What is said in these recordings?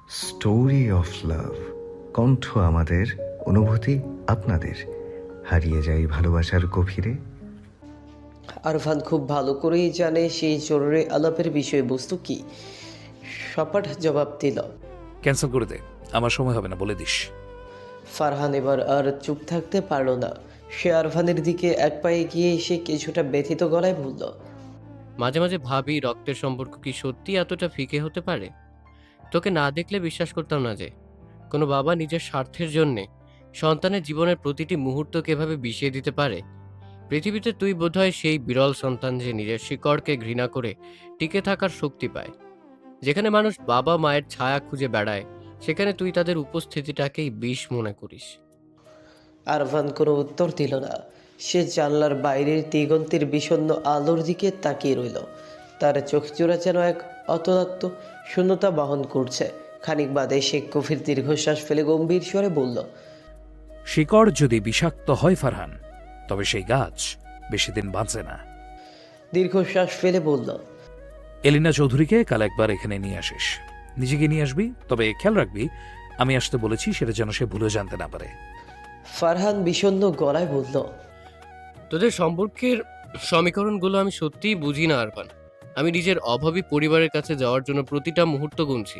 Story of love. কণ্ঠ আমাদের, অনুভূতি আপনাদের। হারিয়ে যাই ভালোবাসার গভীরে। আরফান খুব ভালো করেই জানে সেই জরুরি আলাপের বিষয়বস্তু কি। সপাট জবাব দিল। ক্যান্সেল করে দে, আমার সময় হবে না, বলে দিস। ফারহান এবার আর চুপ থাকতে পারল না। সে আরফানের দিকে এক পায়ে গিয়ে এসে কিছুটা ব্যথিত গলায় বলল, মাঝে মাঝে ভাবি রক্তের সম্পর্ক কি সত্যি এতটা ফিকে হতে পারে। তোকে না দেখলে বিশ্বাস করতাম না যে কোনো বাবা নিজের স্বার্থের জন্যে সন্তানের জীবনের প্রতিটি মুহূর্তকে এভাবে বিষিয়ে দিতে পারে। পৃথিবীতে তুই বোধহয় সেই বিরল সন্তান যে নিজের শিকড়কে ঘৃণা করে টিকে থাকার শক্তি পায়। যেখানে মানুষ বাবা মায়ের ছায়া খুঁজে বেড়ায়, সেখানে তুই তাদের উপস্থিতিটাকেই বিষ মনে করিস। আরফান কোনো উত্তর দিল না। সে জানলার বাইরের দিগন্তের বিষণ্ণ আলোর দিকে তাকিয়ে রইল। তার চোখ জোড়া যেন এক অতলাত্ম শূন্যতা বহন করছে। খানিক বাদে সে গভীর দীর্ঘশ্বাস ফেলে গম্ভীর স্বরে বলল, শিকড় যদি বিষাক্ত হয় ফারহান, তবে সেই গাছ বেশি দিন বাঁচে না। দীর্ঘশ্বাস ফেলে বলল, এলিনা চৌধুরীকে কাল একবার এখানে নিয়ে আসিস। নিজেকে নিয়ে আসবি, তবে খেয়াল রাখবি আমি আসতে বলেছি সেটা যেন সে ভুলে জানতে না পারে। ফারহান বিষণ্ণ গলায় বলল, তোদের সম্পর্কের সমীকরণগুলো আমি সত্যিই বুঝি না আরফান। আমি নিজের অভাবী পরিবারের কাছে যাওয়ার জন্য প্রতিটা মুহূর্ত গুনছি,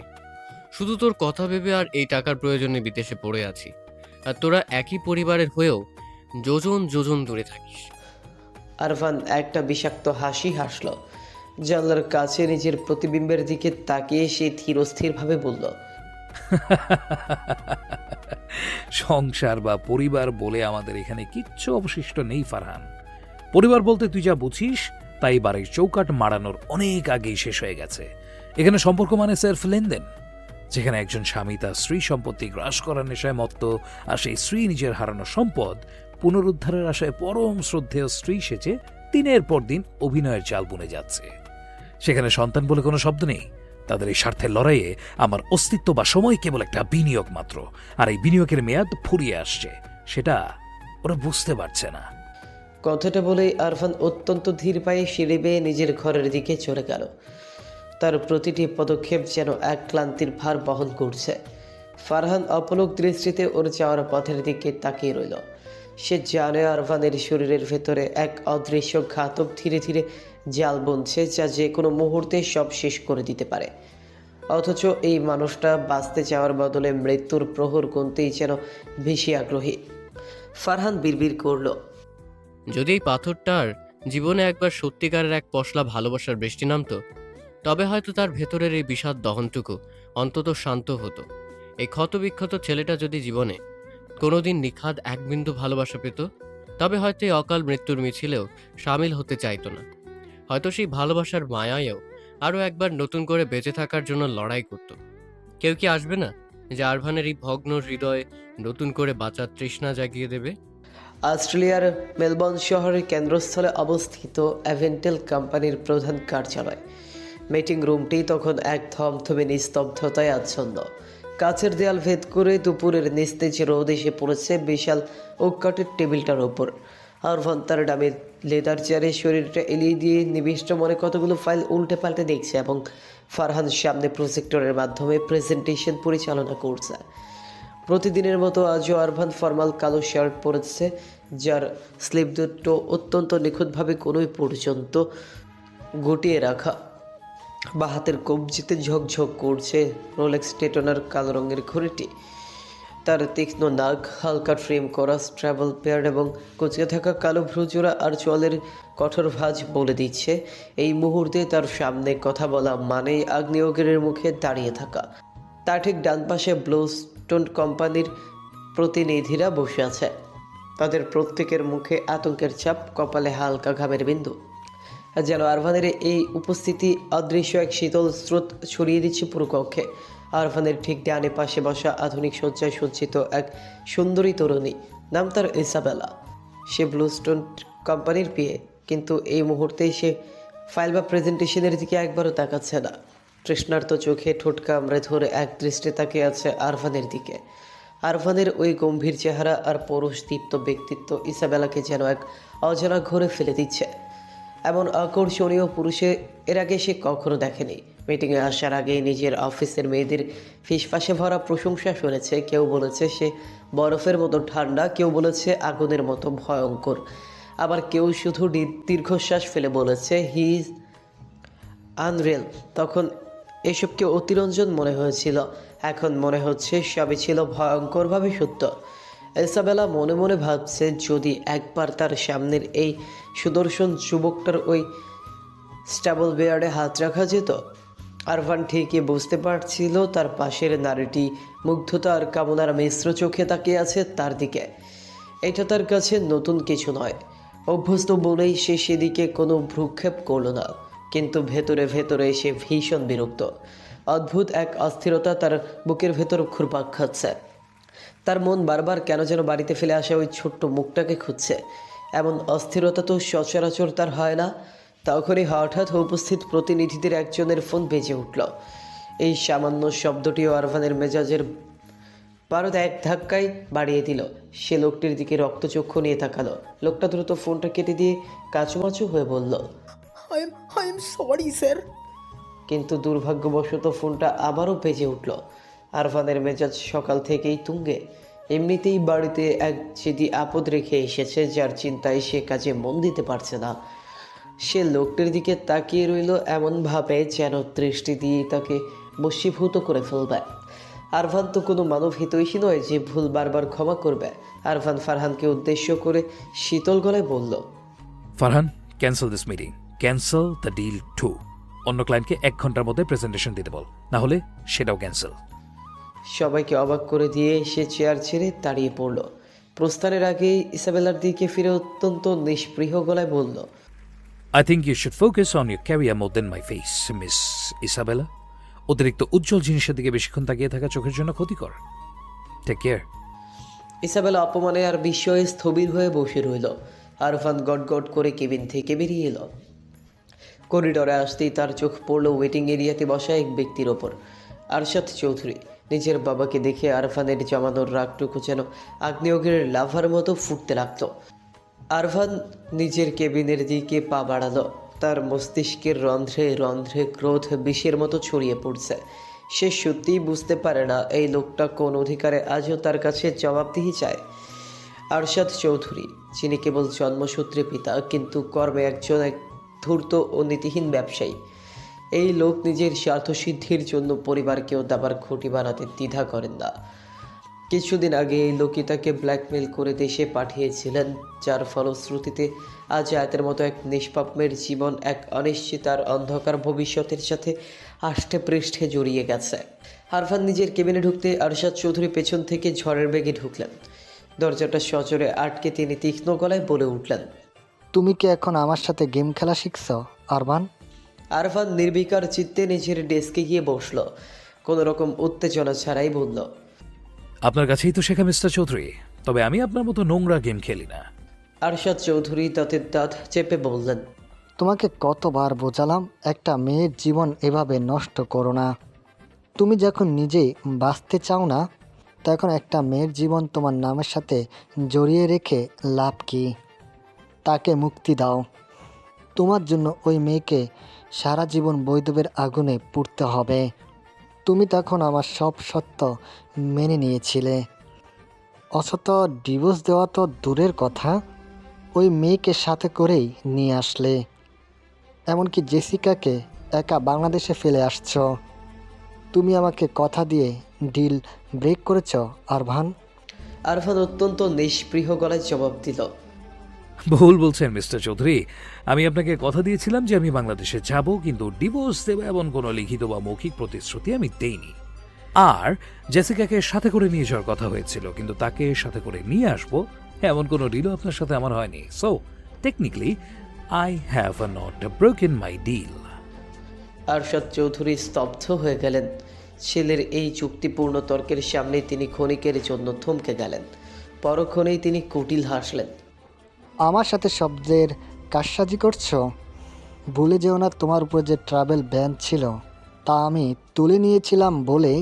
শুধু তোর কথা ভেবে আর এই টাকার প্রয়োজনে বিদেশে পড়ে আছি। আর তোরা একই পরিবারের হয়েও যোজন যোজন দূরে থাকিস। আরফান একটা বিষাক্ত হাসি হাসল। জানলার কাছে নিজের প্রতিবিম্বের দিকে তাকিয়ে সে ধীরস্থিরভাবে বলল, সংসার বা পরিবার বলে আমাদের এখানে কিচ্ছু অবশিষ্ট নেই ফারহান। পরিবার বলতে তুই যা বুঝিস তাই বাড়ির চৌকাট মারানোর অনেক আগেই শেষ হয়ে গেছে। এখানে সম্পর্ক মানে সেলফ লেনদেন, যেখানে একজন স্বামী তার স্ত্রী সম্পত্তি গ্রাস করার নেশায় মত্ত, আর সেই স্ত্রী নিজের হারানো সম্পদ পুনরুদ্ধারের আশায় পরম শ্রদ্ধেয় স্ত্রী সেজে দিনের পর দিন অভিনয়ের চাল বুনে যাচ্ছে। সেখানে সন্তান বলে কোনো শব্দ নেই। তাদের এই স্বার্থের লড়াইয়ে আমার অস্তিত্ব বা সময় কেবল একটা বিনিয়োগ মাত্র, আর এই বিনিয়োগের মেয়াদ ফুরিয়ে আসছে, সেটা ওরা বুঝতে পারছে না। কথাটা বলেই আরফান অত্যন্ত ধীর পায়ে সিঁড়ি বেয়ে নিজের ঘরের দিকে চলে গেল। তার প্রতিটি পদক্ষেপ যেন এক ক্লান্তির ভার বহন করছে। ফারহান অপলক দৃষ্টিতে ওর যাওয়ার পথের দিকে তাকিয়ে রইল। সে জানে আরফানের শরীরের ভেতরে এক অদৃশ্য ঘাতক ধীরে ধীরে জাল বুনছে, যা যে কোনো মুহূর্তে সব শেষ করে দিতে পারে। অথচ এই মানুষটা বাঁচতে চাওয়ার বদলে মৃত্যুর প্রহর গুনতেই যেন বেশি আগ্রহী। ফারহান বিড়বিড় করল, যদি এই পাথরটার জীবনে একবার সত্যিকারের এক পশলা ভালোবাসার বৃষ্টি নামতো, তবে হয়তো তার ভেতরের এই বিষাদ দহনটুকু অন্তত শান্ত হতো। এই ক্ষতবিক্ষত ছেলেটা যদি জীবনে কোনোদিন নিখাদ এক বিন্দু ভালোবাসা পেত, তবে হয়তো এই অকাল মৃত্যুর মিছিলেও সামিল হতে চাইতো না। হয়তো সেই ভালোবাসার মায়ায়ও আরও একবার নতুন করে বেঁচে থাকার জন্য লড়াই করত। কেউ কি আসবে না যে আরভানের এই ভগ্ন হৃদয়ে নতুন করে বাঁচার তৃষ্ণা জাগিয়ে দেবে? অস্ট্রেলিয়ার মেলবোর্ন শহরের কেন্দ্রস্থলে অবস্থিত অ্যাভেন্টেল কোম্পানির প্রধান কার্যালয়। মিটিং রুমটি তখন এক থমথমে নিস্তব্ধতায় আচ্ছন্ন। কাছের দেয়াল ভেদ করে দুপুরের নিস্তেজ রোদ এসে পড়েছে বিশাল ওকাটের টেবিলটার ওপর। আরভান তার ডামের লেদার চেয়ারে শরীরটা এলিয়ে দিয়ে নিবিষ্ট মনে কতগুলো ফাইল উল্টে পাল্টে দেখছে, এবং ফারহান সামনে প্রজেক্টরের মাধ্যমে প্রেজেন্টেশন পরিচালনা করছে। প্রতিদিনের মতো আজও আরভান ফর্মাল কালো শার্ট পরেছে, যার স্লিভ দুটো অত্যন্ত নিখুঁতভাবে কোনোই পর্যন্ত গুটিয়ে রাখা। বা হাতের কবজিতে ঝকঝক করছে রোলেক্স টেটনার কালো রঙের ঘড়িটি। তার তীক্ষ্ণ নাক, হালকা ট্রিম করা ট্রাভেল পেয়ার এবং কুচকে থাকা কালো ভ্রুজোড়া আর চোয়ালের কঠোর ভাঁজ বলে দিচ্ছে এই মুহূর্তে তার সামনে কথা বলা মানেই আগ্নেয়গিরির মুখে দাঁড়িয়ে থাকা। তার ঠিক ডান পাশে ব্লুস্টোন কোম্পানির প্রতিনিধিরা বসে আছে। তাদের প্রত্যেকের মুখে আতঙ্কের ছাপ, কপালে হালকা ঘামের বিন্দু। যেন আরভানের এই উপস্থিতি অদৃশ্য এক শীতল স্রোত ছড়িয়ে দিচ্ছে পুরো কক্ষে। আরভানের ঠিক ডানে পাশে বসা আধুনিক সজ্জায় সজ্জিত এক সুন্দরী তরুণী, নাম তার ইসাবেলা। সে ব্লুস্টোন কোম্পানির পিএ, কিন্তু এই মুহূর্তেই সে ফাইল বা প্রেজেন্টেশনের দিকে একবারও তাকাচ্ছে না। তৃষ্ণার্ত চোখে ঠোঁট কামড়ে ধরে এক দৃষ্টি তাকিয়ে আছে আরভানের দিকে। আরভানের ওই গম্ভীর চেহারা আর পৌরুষদীপ্ত ব্যক্তিত্ব ইসাবেলাকে যেন এক অজানা ঘরে ফেলে দিচ্ছে। এমন আকর্ষণীয় পুরুষে এর আগে সে কখনো দেখেনি। মিটিংয়ে আসার আগেই নিজের অফিসের মেয়েদের ফিসফাসে ভরা প্রশংসা শুনেছে। কেউ বলেছে সে বরফের মতো ঠান্ডা, কেউ বলেছে আগুনের মতো ভয়ঙ্কর, আবার কেউ শুধু দীর্ঘশ্বাস ফেলে বলেছে হি ইজ আনরিয়েল। তখন এসবকে অতিরঞ্জন মনে হয়েছিল, এখন মনে হচ্ছে সবই ছিল ভয়ঙ্করভাবে সত্য। ইসাবেলা মনে মনে ভাবছে যদি একবার তার সামনের এই সুদর্শন যুবকটার ওই স্টাবল বেয়ার্ডে হাত রাখা যেত। আরফান ঠিকই বুঝতে পারছিল তার পাশের নারীটি মুগ্ধতা আর কামনার মিশ্র চোখে তাকিয়ে আছে তার দিকে। এটা তার কাছে নতুন কিছু নয়, অভ্যস্ত বলেই সে সেদিকে কোনো ভ্রুক্ষেপ করল না। কিন্তু ভেতরে ভেতরে সে ভীষণ বিরক্ত। অদ্ভুত এক অস্থিরতা তার বুকের ভেতর ঘুরপাক খাচ্ছে। তার মন বারবার কেন যেন বাড়িতে ফেলে আসা ওই ছোট্ট মুখটাকে খুঁজছে। এমন অস্থিরতা তো সচরাচর তার হয় না। তখনই হঠাৎ উপস্থিত প্রতিনিধিদের একজনের ফোন বেজে উঠল। এই সামান্য শব্দটিও আরফানের মেজাজের পারদ এক ধাক্কায় বাড়িয়ে দিল। সে লোকটির দিকে রক্তচক্ষু নিয়ে তাকালো। লোকটা দ্রুত ফোনটা কেটে দিয়ে কাচুমাচু হয়ে বলল, আই এম সরি স্যার। কিন্তু দুর্ভাগ্যবশত ফোনটা আবারও বেজে উঠল। আরফানের মেজাজ সকাল থেকেই তুঙ্গে। এমনিতেই বাড়িতে এক জেদি আপদ রেখে এসেছে, যার চিন্তায় সে কাজে মন দিতে পারছে না। সে লোকটির দিকে তাকিয়ে রইল এমনভাবে যেন দৃষ্টি দিয়ে তাকে বশীভূত করে ফেলবে। আরফান তো কোনো মানব হিতৈষী নয় যে ভুল বারবার ক্ষমা করবে। আরফান ফারহানকে উদ্দেশ্য করে শীতল গলায় বলল, Farhan, cancel this meeting, cancel the deal too. অন্য ক্লায়েন্টকে 1 ঘন্টার মধ্যে প্রেজেন্টেশন দিতে বল, না হলে সেটাও ক্যান্সেল। সবাইকে অবাক করে দিয়ে সে চেয়ার ছেড়ে দাঁড়িয়ে পড়ল। প্রস্থানের আগেই ইসাবেলার দিকে ফিরে অত্যন্ত নিষ্পৃহ গলায় বলল, I think you should focus on your career more than my face, miss Isabella. অতিরিক্ত উজ্জ্বল জিনিসের দিকে বেশিক্ষণ তাকিয়ে থাকা চোখের জন্য ক্ষতিকর। Take care. ইসাবেলা অপমানে আর বিস্ময়ে স্থবির হয়ে বসে রইল। আরফান গটগট করে কেবিন থেকে বেরিয়ে এলো। করিডরে আসতেই তার চোখ পড়ল ওয়েটিং এরিয়াতে বসা এক ব্যক্তির ওপর, আরশাদ চৌধুরী। নিজের বাবাকে দেখে আরফানের জমানোর রাগটুকু যেন আগ্নেয়গিরির লাভার মতো ফুটতে লাগত। আরফান নিজের কেবিনের দিকে পা বাড়ালো। তার মস্তিষ্কের রন্ধ্রে রন্ধ্রে ক্রোধ বিষের মতো ছড়িয়ে পড়ছে। সে সত্যিই বুঝতে পারে না এই লোকটা কোন অধিকারে আজও তার কাছে জবাবদিহি চায়। আরশাদ চৌধুরী, যিনি কেবল জন্মসূত্রে পিতা কিন্তু কর্মে একজন এক ধূর্ত ও নীতিহীন ব্যবসায়ী। এই লোক নিজের স্বার্থসিদ্ধির জন্য পরিবারকেও দাবার খুঁটি বানাতে দ্বিধা করেন না। কিছুদিন আগে এই লোকই তাকে ব্ল্যাকমেল করে দেশে পাঠিয়েছিলেন, যার ফলশ্রুতিতে আজ আয়াতের মতো এক নিষ্পাপ মেয়ের জীবন এক অনিশ্চিতার অন্ধকার ভবিষ্যতের সাথে আষ্টে পৃষ্ঠে জড়িয়ে গেছে। আরফান নিজের কেবিনে ঢুকতে আরশাদ চৌধুরী পেছন থেকে ঝড়ের বেগে ঢুকলেন। দরজাটা সজোরে আটকে তিনি তীক্ষ্ণ গলায় বলে উঠলেন, তুমি কি এখন আমার সাথে গেম খেলা শিখছো আরমান? আরফান নির্বিকার চিত্তে নিজের ডেস্কে গিয়ে বসল। কোনো রকম উত্তেজনা ছাড়াই বলল, আপনার কাছেই তো শেখা মিস্টার চৌধুরী, তবে আমি আপনার মতো নোংরা গেম খেলি না। আরশাদ চৌধুরী দাঁতের দাঁত চেপে বললেন, তোমাকে কতবার বোঝালাম একটা মেয়ের জীবন এভাবে নষ্ট করো না। তুমি যখন নিজেই বাঁচতে চাও না, তখন একটা মেয়ের জীবন তোমার নামের সাথে জড়িয়ে রেখে লাভ কি? তাকে মুক্তি দাও। তোমার জন্য ওই মেয়েকে সারা জীবন বৈধবের আগুনে পুড়তে হবে। তুমি তখন আমার সব সত্য মেনে নিয়েছিলে, অথচ ডিভোর্স দেওয়া তো দূরের কথা, ওই মেয়েকে সাথে করেই নিয়ে আসলে। এমনকি জেসিকাকে একা বাংলাদেশে ফেলে আসছো। তুমি আমাকে কথা দিয়ে ডিল ব্রেক করেছ আরভান। আরফান অত্যন্ত নিষ্পৃহ গলায় জবাব দিল, ভুল বলছেন মিস্টার চৌধুরী, আমি আপনাকে কথা দিয়েছিলাম যে আমি বাংলাদেশে যাব, কিন্তু ডিভোর্স দেবে এমন কোনো লিখিত বা মৌখিক প্রতিশ্রুতি আমি দেইনি। আর জেসিকাকে সাথে করে নিয়ে যাওয়ার কথা হয়েছিল, কিন্তু তাকে সাথে করে নিয়ে আসবো এমন কোনো ডিলও আপনার সাথে আমার হয়নি। So technically I have not broken my deal. Arshad Chowdhury স্তব্ধ হয়ে গেলেন। ছেলের এই যুক্তিপূর্ণ তর্কের সামনে তিনি ক্ষণিকের জন্য থমকে গেলেন। পরক্ষণেই তিনি কুটিল হাসলেন। আমার সাথে শব্দের কারসাজি করছো? ভুলে যেও না তোমার উপর যে ট্রাভেল ব্যান ছিল তা আমি তুলে নিয়েছিলাম বলেই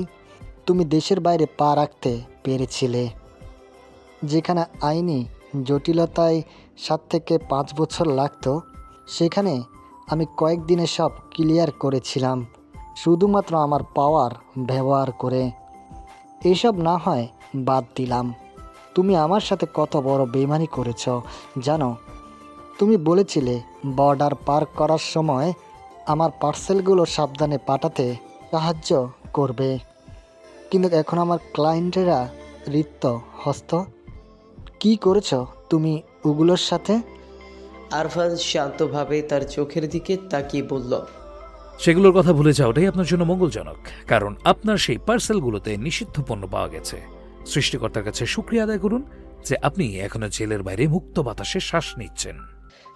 তুমি দেশের বাইরে পা রাখতে পেরেছিলে, যেখানে আইনি জটিলতায় 7 থেকে 5 বছর লাগতো সেখানে আমি কয়েকদিনে সব ক্লিয়ার করেছিলাম, শুধুমাত্র আমার পাওয়ার ব্যবহার করে। এসব না হয় বাদ দিলাম, তুমি আমার সাথে কত বড় বেইমানি করেছ জানো? তুমি বলেছিলে বর্ডার পার করার সময় আমার পার্সেলগুলো সাবধানে পাঠাতে সাহায্য করবে, কিন্তু এখন আমার ক্লায়েন্টেরা রিক্ত হস্ত। কি করেছ তুমি ওগুলোর সাথে? আরফান শান্তভাবে তার চোখের দিকে তাকিয়ে বলল, সেগুলোর কথা ভুলে যাওয়াটাই আপনার জন্য মঙ্গলজনক, কারণ আপনার সেই পার্সেলগুলোতে নিষিদ্ধ পণ্য পাওয়া গেছে। সৃষ্টিকর্তার কাছে শুকরিয়া আদায় করুন যে আপনি এখনো জেলের বাইরে মুক্ত বাতাসে শ্বাস নিচ্ছেন।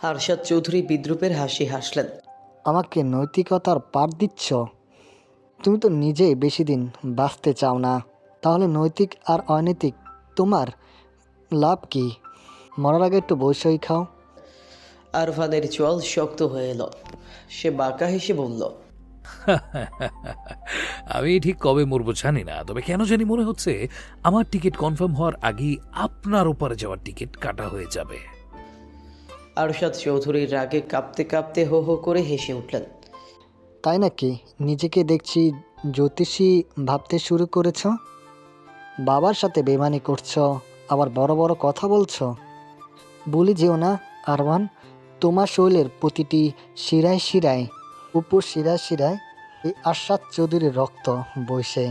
আরশাদ চৌধুরী বিদ্রুপের হাসি হাসলেন। আমাকে নৈতিকতার পাঠ দিচ্ছ? তুমি তো নিজেই বেশি দিন বাঁচতে চাও না, তাহলে নৈতিক আর অনৈতিক তোমার লাভ কি? মরার আগে একটু বৈষয়ী খাও। আরফানের চোয়াল শক্ত হয়ে এলো। সে বাঁকা হেসে বলল, আমি ঠিক কবে মরবো জানি না, তবে কেন জানি মনে হচ্ছে আমার টিকিট কনফার্ম হওয়ার আগেই আপনার ওপারে যাওয়ার টিকিট কাটা হয়ে যাবে। আরশাদ চৌধুরীর রাগে কাঁপতে কাঁপতে হো হো করে হেসে উঠলেন। তাই নাকি? নিজেকে দেখছি জ্যোতিষী ভাবতে শুরু করেছ। বাবার সাথে বেমানি করছো, আবার বড় বড় কথা বলছো। বলি যেও না আরমান, তোমার শরীরের প্রতিটি শিরায় শিরায়, উপর শিরায় শিরায় এই আরশাদ চৌধুরীর রক্ত বইছে।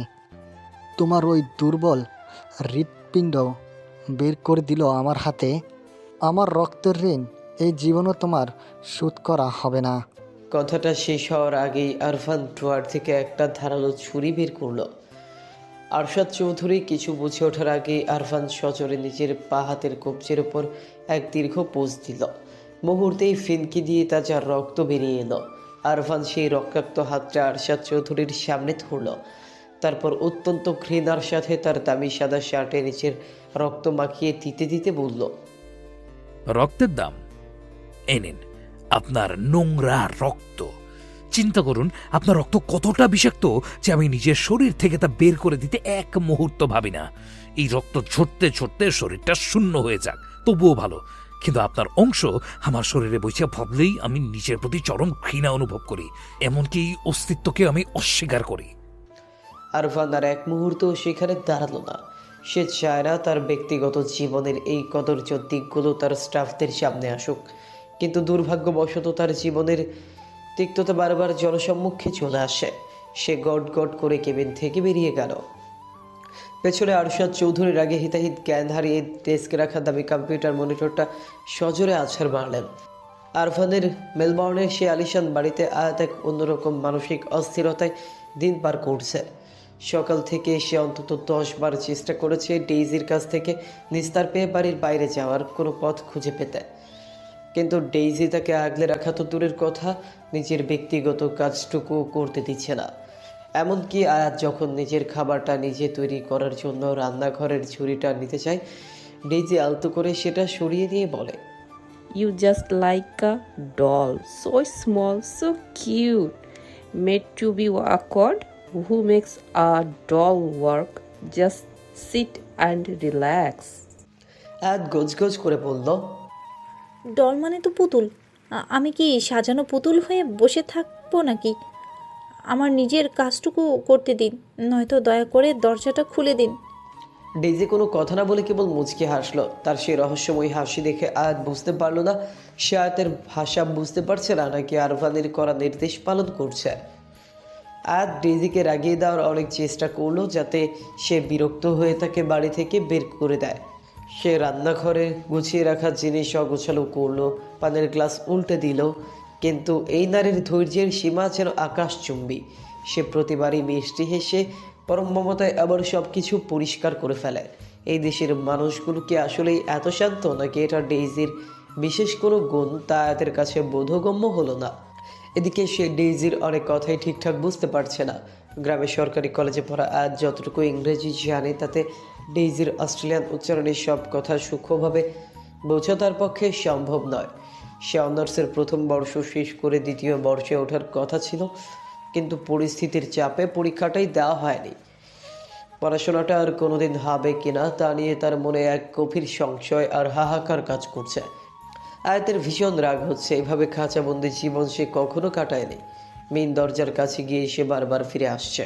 তোমার ওই দুর্বল হৃৎপিণ্ড বের করে দিল আমার হাতে। আমার রক্তের ঋণ এই জীবনও তোমার শোধ করা হবে না। কথাটা শেষ হওয়ার আগেই আরফান ড্রয়ার থেকে একটা ধারালো ছুরি বের করলো। আরশাদ চৌধুরী কিছু বুঝে ওঠার আগেই আরফান সজোরে নিজের পা হাতের কবজির ওপর এক দীর্ঘ পোজ দিল। মুহূর্তেই ফিনকি দিয়ে তাজা রক্ত বেরিয়ে এলো। আরফান সেই রক্তাক্ত হাতটা আরশাদ চৌধুরীর সামনে ধরল। তারপর অত্যন্ত ঘৃণার সাথে তার দামি সাদা শার্টে নিচের রক্ত মাখিয়ে দিতে দিতে বলল, রক্তের দাম? এই নিন আপনার নোংরা রক্ত। চিন্তা করুন আপনার রক্ত কতটা বিষাক্ত যে আমি নিজের শরীর থেকে তা বের করে দিতে এক মুহূর্ত ভাবি না। এই রক্ত ঝরতে ঝরতে শরীরটা শূন্য হয়ে যাক তবুও ভালো, কিন্তু আপনার অংশ আমার শরীরে বইছে ভাবলেই আমি নিজের প্রতি চরম ঘৃণা অনুভব করি, এমনকি অস্তিত্বকে আমি অস্বীকার করি। আরফান আর এক মুহূর্ত সেখানে দাঁড়ালো না। সে চায় না তার ব্যক্তিগত জীবনের এই কদর্য দিকগুলো তার স্টাফদের সামনে আসুক, কিন্তু দুর্ভাগ্যবশত তার জীবনের তিক্ততা বারবার জনসম্মুখে চলে আসে। সে গট গট করে কেবিন থেকে বেরিয়ে গেল। পেছনে আরশাদ চৌধুরীর আগে হিতাহিত জ্ঞান হারিয়ে ডেস্কে রাখা দামি কম্পিউটার মনিটরটা সজোরে আছাড় মারলেন। আরফানের মেলবোর্নের সে আলিশান বাড়িতে আয়াত এক অন্যরকম মানসিক অস্থিরতায় দিন পার করছে। সকাল থেকে সে অন্তত 10 বার চেষ্টা করেছে ডেইজির কাছ থেকে নিস্তার পেয়ে বাড়ির বাইরে যাওয়ার কোনো পথ খুঁজে পেতে, কিন্তু ডেইজি তাকে আগলে রাখা তো দূরের কথা, নিজের ব্যক্তিগত কাজটুকু করতে দিচ্ছে না। এমনকি আয়াত যখন নিজের খাবারটা নিজে তৈরি করার জন্য রান্নাঘরের ঝুড়িটা নিতে চায়, ডেইজি আলতো করে সেটা সরিয়ে দিয়ে বলে, You just like a doll, so small, so cute, made to be awkward. Who makes a doll work? Just sit and relax. আয়াত গজগজ করে বলল, ডল মানে তো পুতুল। আমি কি সাজানো পুতুল হয়ে বসে থাকবো নাকি? আমার নিজের কাজটুকু করতে দিন, নয়তো দয়া করে দরজাটা খুলে দিন। ডেইজি কোনো কথা না বলে কেবল মুচকি হাসলো। তার সেই রহস্যময়ী হাসি দেখে আয়াত বুঝতে পারলো না সে আয়াতের ভাষা বুঝতে পারছে না নাকি আরফানের করা নির্দেশ পালন করছে। আয়াত ডেইজিকে রাগিয়ে দেওয়ার অনেক চেষ্টা করলো যাতে সে বিরক্ত হয়ে তাকে বাড়ি থেকে বের করে দেয়। সে রান্নাঘরে গুছিয়ে রাখা জিনিস অগোছালো করলো, পানের গ্লাস উল্টে দিল, কিন্তু এই নারীর ধৈর্যের সীমা যেন আকাশচুম্বী। সে প্রতিবারই মিষ্টি হেসে পরম মমতায় আবার সব কিছু পরিষ্কার করে ফেলে। এই দেশের মানুষগুলো কি আসলেই এত শান্ত, নাকি এটা ডেইজির বিশেষ কোনো গুণ তা আয়াতের কাছে বোধগম্য হলো না। এদিকে সে ডেইজির অনেক কথাই ঠিকঠাক বুঝতে পারছে না। গ্রামের সরকারি কলেজে পড়া আয়াত যতটুকু ইংরেজি জানে তাতে ডেইজির অস্ট্রেলিয়ান উচ্চারণের সব কথা সূক্ষ্মভাবে বোঝা তার পক্ষে সম্ভব নয়। সে অনার্সের প্রথম বর্ষ শেষ করে দ্বিতীয় বর্ষে ওঠার কথা ছিল, কিন্তু পরিস্থিতির চাপে পরীক্ষাটাই দেওয়া হয়নি। পড়াশোনাটা আর কোনোদিন হবে কিনা তা নিয়ে তার মনে এক গভীর সংশয় আর হাহাকার কাজ করছে। আয়াতের ভীষণ রাগ হচ্ছে, এভাবে খাঁচাবন্দি জীবন সে কখনো কাটায়নি। মেইন দরজার কাছে গিয়ে সে বারবার ফিরে আসছে।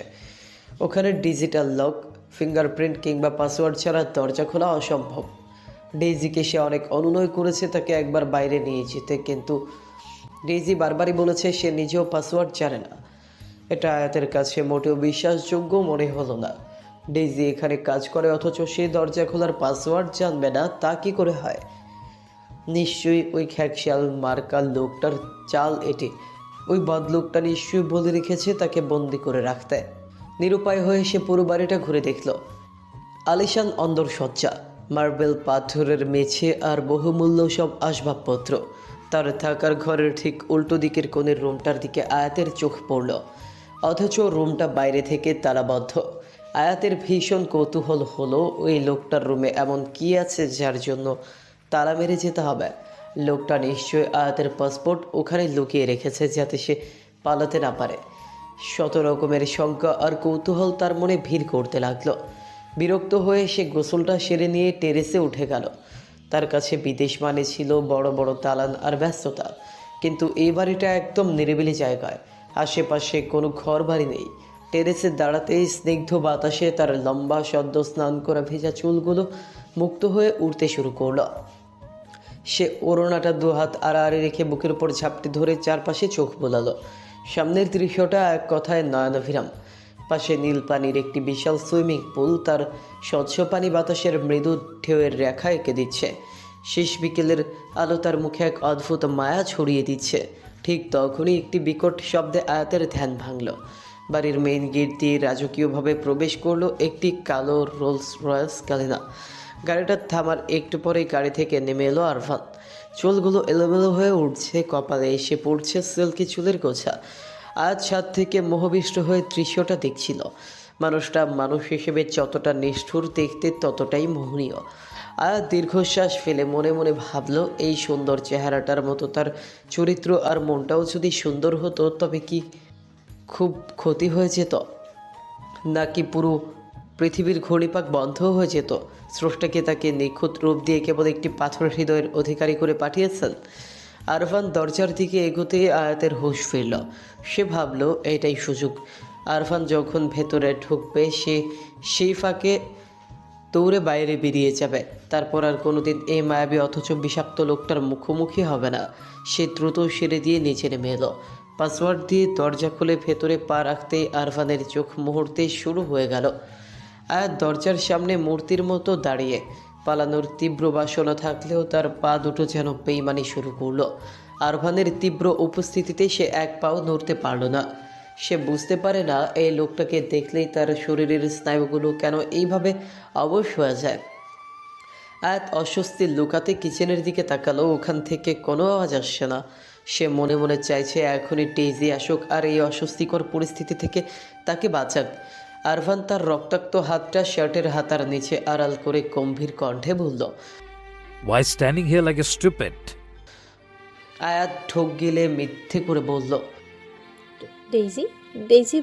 ওখানে ডিজিটাল লক, ফিঙ্গারপ্রিন্ট কিংবা পাসওয়ার্ড ছাড়া দরজা খোলা অসম্ভব। ডেইজিকে সে অনেক অনুনয় করেছে তাকে একবার বাইরে নিয়ে যেতে, কিন্তু ডেইজি বারবারই বলেছে সে নিজেও পাসওয়ার্ড জানে না। এটা আয়াতের কাছে মোটেও বিশ্বাসযোগ্য মনে হলো না। ডেইজি এখানে কাজ করে অথচ সে দরজা খোলার পাসওয়ার্ড জানবে না, তা কি করে হয়? নিশ্চয়ই ওই খ্যাকশাল মার্কা লোকটার চাল এটি। ওই বদলোকটা নিশ্চয়ই বলে রেখেছে তাকে বন্দি করে রাখতে। নিরুপায় হয়ে সে পুরো বাড়িটা ঘুরে দেখল। আলিশান অন্দরসজ্জা, মার্বেল পাথরের মেঝে আর বহুমূল্য সব আসবাবপত্র। তার থাকার ঘরের ঠিক উল্টো দিকের কোণের রুমটার দিকে আয়াতের চোখ পড়ল, অথচ রুমটা বাইরে থেকে তালাবদ্ধ। আয়াতের ভীষণ কৌতূহল হলো ওই লোকটার রুমে এমন কি আছে যার জন্য তালা মেরে যেতে হবে। লোকটা নিশ্চয়ই আয়াতের পাসপোর্ট ওখানে লুকিয়ে রেখেছে যাতে সে পালাতে না পারে। শত রকমের শঙ্কা আর কৌতূহল তার মনে ভিড় করতে লাগলো। বিরক্ত হয়ে সে গোসলটা সেরে নিয়ে টেরেসে উঠে গেল। তার কাছে বিদেশ মানে ছিল বড় বড় দালান আর ব্যস্ততা, কিন্তু এই বাড়িটা একদম নিরিবিলি জায়গায়। আশেপাশে কোনো ঘর বাড়ি নেই। টেরেসে দাঁড়াতেই স্নিগ্ধ বাতাসে তার লম্বা সদ্য স্নান করা ভেজা চুলগুলো মুক্ত হয়ে উড়তে শুরু করলো। সে ওড়নাটা দুহাত আড়াআড়ি রেখে বুকের উপর ঝাপটে ধরে চারপাশে চোখ বোলালো। সামনের দৃশ্যটা এক কথায় নয়নাভিরাম। পাশে নীল পানির একটি বিশাল সুইমিং পুল তার স্বচ্ছ পানি বাতাসের মৃদু ঢেউয়ের রেখা এঁকে দিচ্ছে। শেষ বিকেলের আলো তার মুখে এক অদ্ভুত মায়া ছড়িয়ে দিচ্ছে। ঠিক তখনই একটি বিকট শব্দে আয়াতের ধ্যান ভাঙল। বাড়ির মেইন গেট দিয়ে রাজকীয়ভাবে প্রবেশ করলো একটি কালো রোলস রয়েস গালিনা। গাড়িটা থামার একটু পরেই গাড়ি থেকে নেমে এলো আরফান। চুলগুলো এলোমেলো হয়ে উঠছে, কপালে এসে পড়ছে সিল্কি চুলের গোছা। আজ ছাদ থেকে মোহবিষ্ট হয়ে দৃশ্যটা দেখছিল। মানুষটা মানুষ হিসেবে যতটা নিষ্ঠুর, দেখতে ততটাই মোহনীয়। আয়াত দীর্ঘশ্বাস ফেলে মনে মনে ভাবল, এই সুন্দর চেহারাটার মতো তার চরিত্র আর মনটাও যদি সুন্দর হতো তবে কি খুব ক্ষতি হয়ে যেত, নাকি পুরো পৃথিবীর ঘূর্ণিপাক বন্ধ হয়ে যেত? স্রষ্টাকে তাকে নিখুঁত রূপ দিয়ে কেবল একটি পাথর হৃদয়ের অধিকারী করে পাঠিয়েছেন। আরফান দরজার দিকে এগোতে আয়াতের হুঁশ ফিরল। সে ভাবল এটাই সুযোগ। আরফান যখন ভেতরে ঢুকবে সে সেই ফাঁকে দৌড়ে বাইরে বেরিয়ে যাবে। তারপর আর কোনোদিন এই মায়াবী অথচ বিষাক্ত লোকটার মুখোমুখি হবে না। সে দ্রুত সেরে দিয়ে নিচে নেমে এলো। পাসওয়ার্ড দিয়ে দরজা খুলে ভেতরে পা রাখতেই আরফানের চোখ মুহূর্তে শুরু হয়ে গেল। আয়াত দরজার সামনে মূর্তির মতো দাঁড়িয়ে। পালানোর তীব্র বাসনা থাকলেও তার পা দুটো যেন বেইমানি শুরু করলো। আরফানের তীব্র উপস্থিতিতে সে এক পাও নড়তে পারল না। সে বুঝতে পারে না এই লোকটাকে দেখলেই তার শরীরের স্নায়ুগুলো কেন এইভাবে অবশ হয়ে যায়। আয়াত অস্বস্তি লুকাতে কিচেনের দিকে তাকালো। ওখান থেকে কোনো আওয়াজ আসছে না। সে মনে মনে চাইছে এখনই ডেইজি আসুক আর এই অস্বস্তিকর পরিস্থিতি থেকে তাকে বাঁচাক। আরফান তার রক্তাক্ত হাতটা শার্টের হাতার নিচে আড়াল করে গম্ভীর কণ্ঠে বলল, Why standing here like a stupid? আয়াত ঠোক গিলে মিথ্যে করে বলল, ডেইজি ডেইজি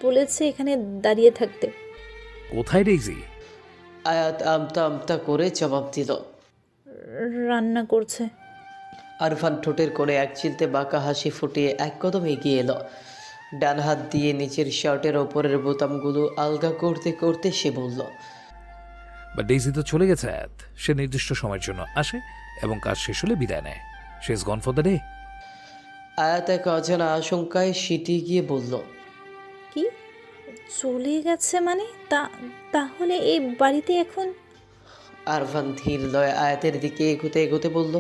বলেছে এখানে দাঁড়িয়ে থাকতে। কোথায় ডেইজি? আয়াত আমতা আমতা করে জবাব দিল, রান্না করছে। আরফান ঠোঁটের কোণে এক চিলতে বাঁকা হাসি ফুটিয়ে এক কদম এগিয়ে এলো। ডান হাত দিয়ে নিচের শার্টের ওপরের বোতামগুলো আলগা করতে করতে সে বলল, বা ডেইজি তো চলে গেছে আয়াত। সে নির্দিষ্ট সময়ের জন্য আসে এবং কাজ শেষ হলে বিদায় নেয়। She is gone for the day. Ayat এক অজানা আশঙ্কায় সিটিয়ে গিয়ে বলল, কি চলে গেছে মানে? তাহলে এই বাড়িতে এখন? আরফান ধীর লয়ে আয়াতের দিকে এগোতে এগোতে বলল,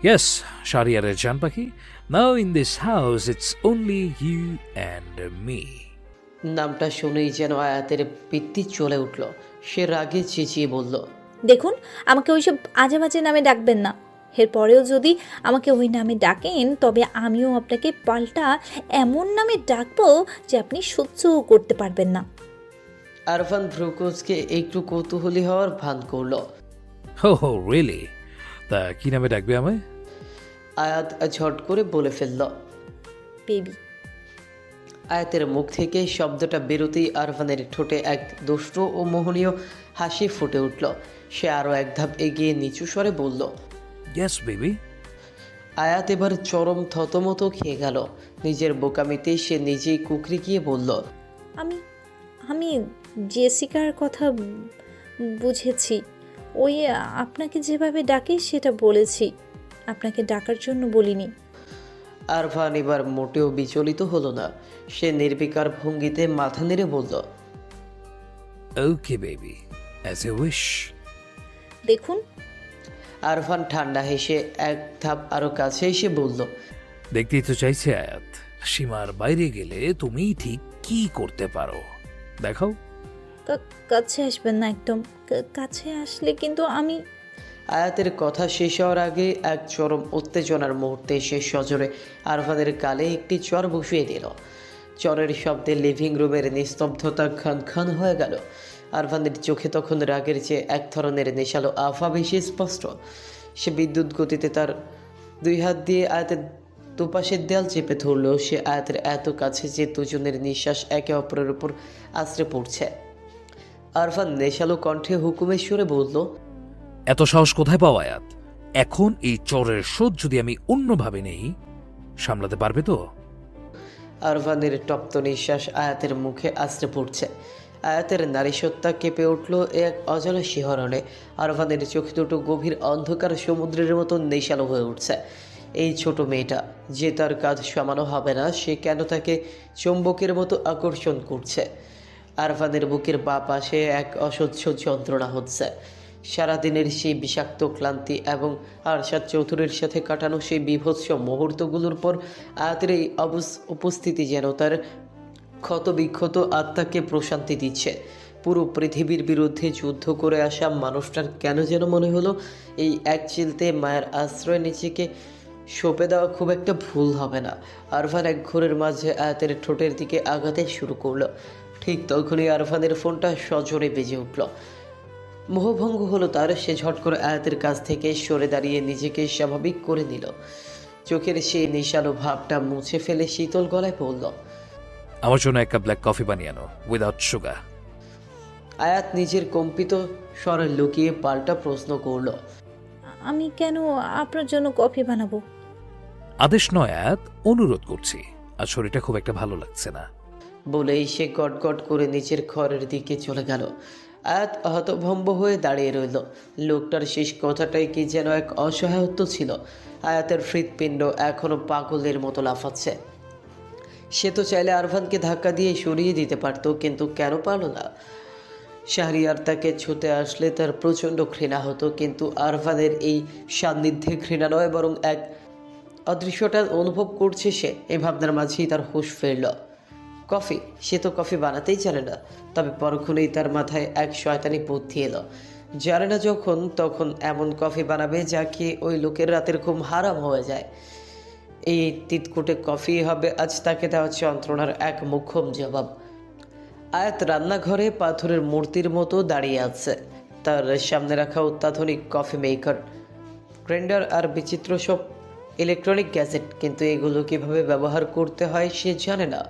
Yes, শাহরিয়ারের জান পাখি। Now in this house it's only you and me. নামটা শুনেই যেন আয়াতের পিত্তি চলে উঠল। সে রাগে চেঁচিয়ে বলল, দেখুন, আমাকে ওইসব আজে বাজে নামে ডাকবেন না। এরপরেও যদি আমাকে ওই নামে ডাকেন তবে আমিও আপনাকে পাল্টা এমন নামে ডাকবো যে আপনি সহ্যও করতে পারবেন না। আরফান ভ্রুকুচকে একটু কৌতূহলী হওয়ার ভান করল। Oh, really? তা কি নামে ডাকবে আমায়? আয়াত ঝট করে বলে ফেলল। বেবি। আয়াতের মুখ থেকে শব্দটা বেরোতেই আরফানের ঠোঁটে এক দুষ্ট ও মোহনীয় হাসি ফুটে উঠল। সে আরও এক ধাপ এগিয়ে নিচু স্বরে বলল, ইয়েস বেবি। আয়াত এবার চরম থতমত খেয়ে গেল। নিজের বোকামিতে সে নিজেই কুকরি গিয়ে বলল, আমি আমি জেসিকার কথা বুঝেছি। ওই আপনাকে যেভাবে ডাকে সেটা বলেছি, আপনাকে ডাকার জন্য বলিনি। আরফান এবার মোটেও বিচলিত হলো না। সে নির্বিকার ভঙ্গিতে মাথা নেড়ে বলল, okay baby, as a wish. দেখুন, আরফান ঠান্ডা হেসে এক ধাপ আরো কাছে এসে বলল, দেখতেই তো চাইছে আয়াত, সীমার বাইরে গেলে তুমি ঠিক কি করতে পারো, দেখাও। কাছে আসবেন না একদম। কাছে আসলে কিন্তু আমি। আয়াতের কথা শেষ হওয়ার আগে এক চরম উত্তেজনার মুহূর্তে সে সজোরে আরফানের গালে একটি চর বসিয়ে দিল। চরের শব্দে লিভিং রুমের নিস্তব্ধতা খান খান হয়ে গেল। আরফানের চোখে তখন রাগের চেয়ে এক ধরনের নেশালো আভা বেশি স্পষ্ট। সে বিদ্যুৎ গতিতে তার দুই হাত দিয়ে আয়াতের দুপাশের দেয়াল চেপে ধরলেও সে আয়াতের এত কাছে যে দুজনের নিঃশ্বাস একে অপরের উপর আশ্রে পড়ছে। আরফান নেশালো কণ্ঠে হুকুমের সুরে বলল, এত সাহস কোথায় পাও আয়াত? এখন এই চরের শোধ যদি আমি অন্যভাবে নেই, সামলাতে পারবে তো? আরফানের তপ্ত নিঃশ্বাস আয়াতের মুখে আশ্রে পড়ছে। আয়াতের নারীসত্তা কেঁপে উঠল এক অজানা শিহরণে। আরফানের চোখ দুটো গভীর অন্ধকার সমুদ্রের মতো নেশালো হয়ে উঠছে। এই ছোট মেয়েটা যে তার কাজ সমানো হবে না, সে কেন তাকে চুম্বকের মতো আকর্ষণ করছে। আরফানের বুকের বাঁ পাশে এক অসহ্য যন্ত্রণা হচ্ছে। সারাদিনের সেই বিষাক্ত ক্লান্তি এবং আরশাদ চৌধুরীর সাথে কাটানো সেই বীভৎস মুহূর্তগুলোর পর আয়াতের এই উপস্থিতি যেন তার ক্ষতবিক্ষত আত্মাকে প্রশান্তি দিচ্ছে। পুরো পৃথিবীর বিরুদ্ধে যুদ্ধ করে আসা মানুষটার কেন যেন মনে হলো এই এক চিলতে মায়ের আশ্রয় নিজেকে সঁপে দেওয়া খুব একটা ভুল হবে না। আরফান এক ঘোরের মাঝে আয়াতের ঠোঁটের দিকে আগাতে শুরু করলো। ঠিক তখনই আরফানের ফোনটা সজোরে বেজে উঠল। মোহভঙ্গ হলো তার। সে ঝট করে আয়াতের কাছ থেকে সরে দাঁড়িয়ে নিজেকে স্বাভাবিক করে নিল। চোখের সেই নিশালো ভাবটা মুছে ফেলে শীতল গলায় বলল, আমার জন্য এক কাপ ব্ল্যাক কফি বানিয়ে আনো, উইদাউট সুগার। আয়াত নিজের কম্পিত স্বরে লুকিয়ে পাল্টা প্রশ্ন করল, আমি কেন আপনার জন্য কফি বানাবো? আদেশ নয় আয়াত, অনুরোধ করছি, আর শরীরটা খুব একটা ভালো লাগছে না। বলেই সে গটগট করে নিচের ঘরের দিকে চলে গেল। আয়াত হতভম্ব হয়ে দাঁড়িয়ে রইল। লোকটার শেষ কথাটাই কি যেন এক অসহায়ত্ব ছিল। আয়াতের হৃৎপিণ্ড এখনো পাগলের মতো লাফাচ্ছে। সে তো চাইলে আরফানকে ধাক্কা দিয়ে সরিয়ে দিতে পারত, কিন্তু কেন পারল না? শাহরিয়ার তাকে ছুতে আসলে তার প্রচণ্ড ঘৃণা হতো, কিন্তু আরফানের এই সান্নিধ্যে ঘৃণা নয়, বরং এক অদৃশ্যটা অনুভব করছে সে। এই ভাবনার মাঝেই তার হুঁশ ফিরল। কফি, সে তো কফি বানাতেই জানে না। তবে পরক্ষণেই তার মাথায় এক শয়তানি বুদ্ধি এলো। জানে না যখন তখন এমন কফি বানাবে যা খেয়ে ওই লোকের রাতের ঘুম হারাম হয়ে যায়। এই তিতকুটে কফি হবে আজ তাকে দেওয়া যন্ত্রণার এক মোক্ষম জবাব। আয়াত রান্নাঘরে পাথরের মূর্তির মতো দাঁড়িয়ে আছে। তার সামনে রাখা অত্যাধুনিক কফি মেকার, গ্রাইন্ডার আর বিচিত্র সব ইলেকট্রনিক গ্যাজেট, কিন্তু এগুলো কিভাবে ব্যবহার করতে হয় সে জানে না।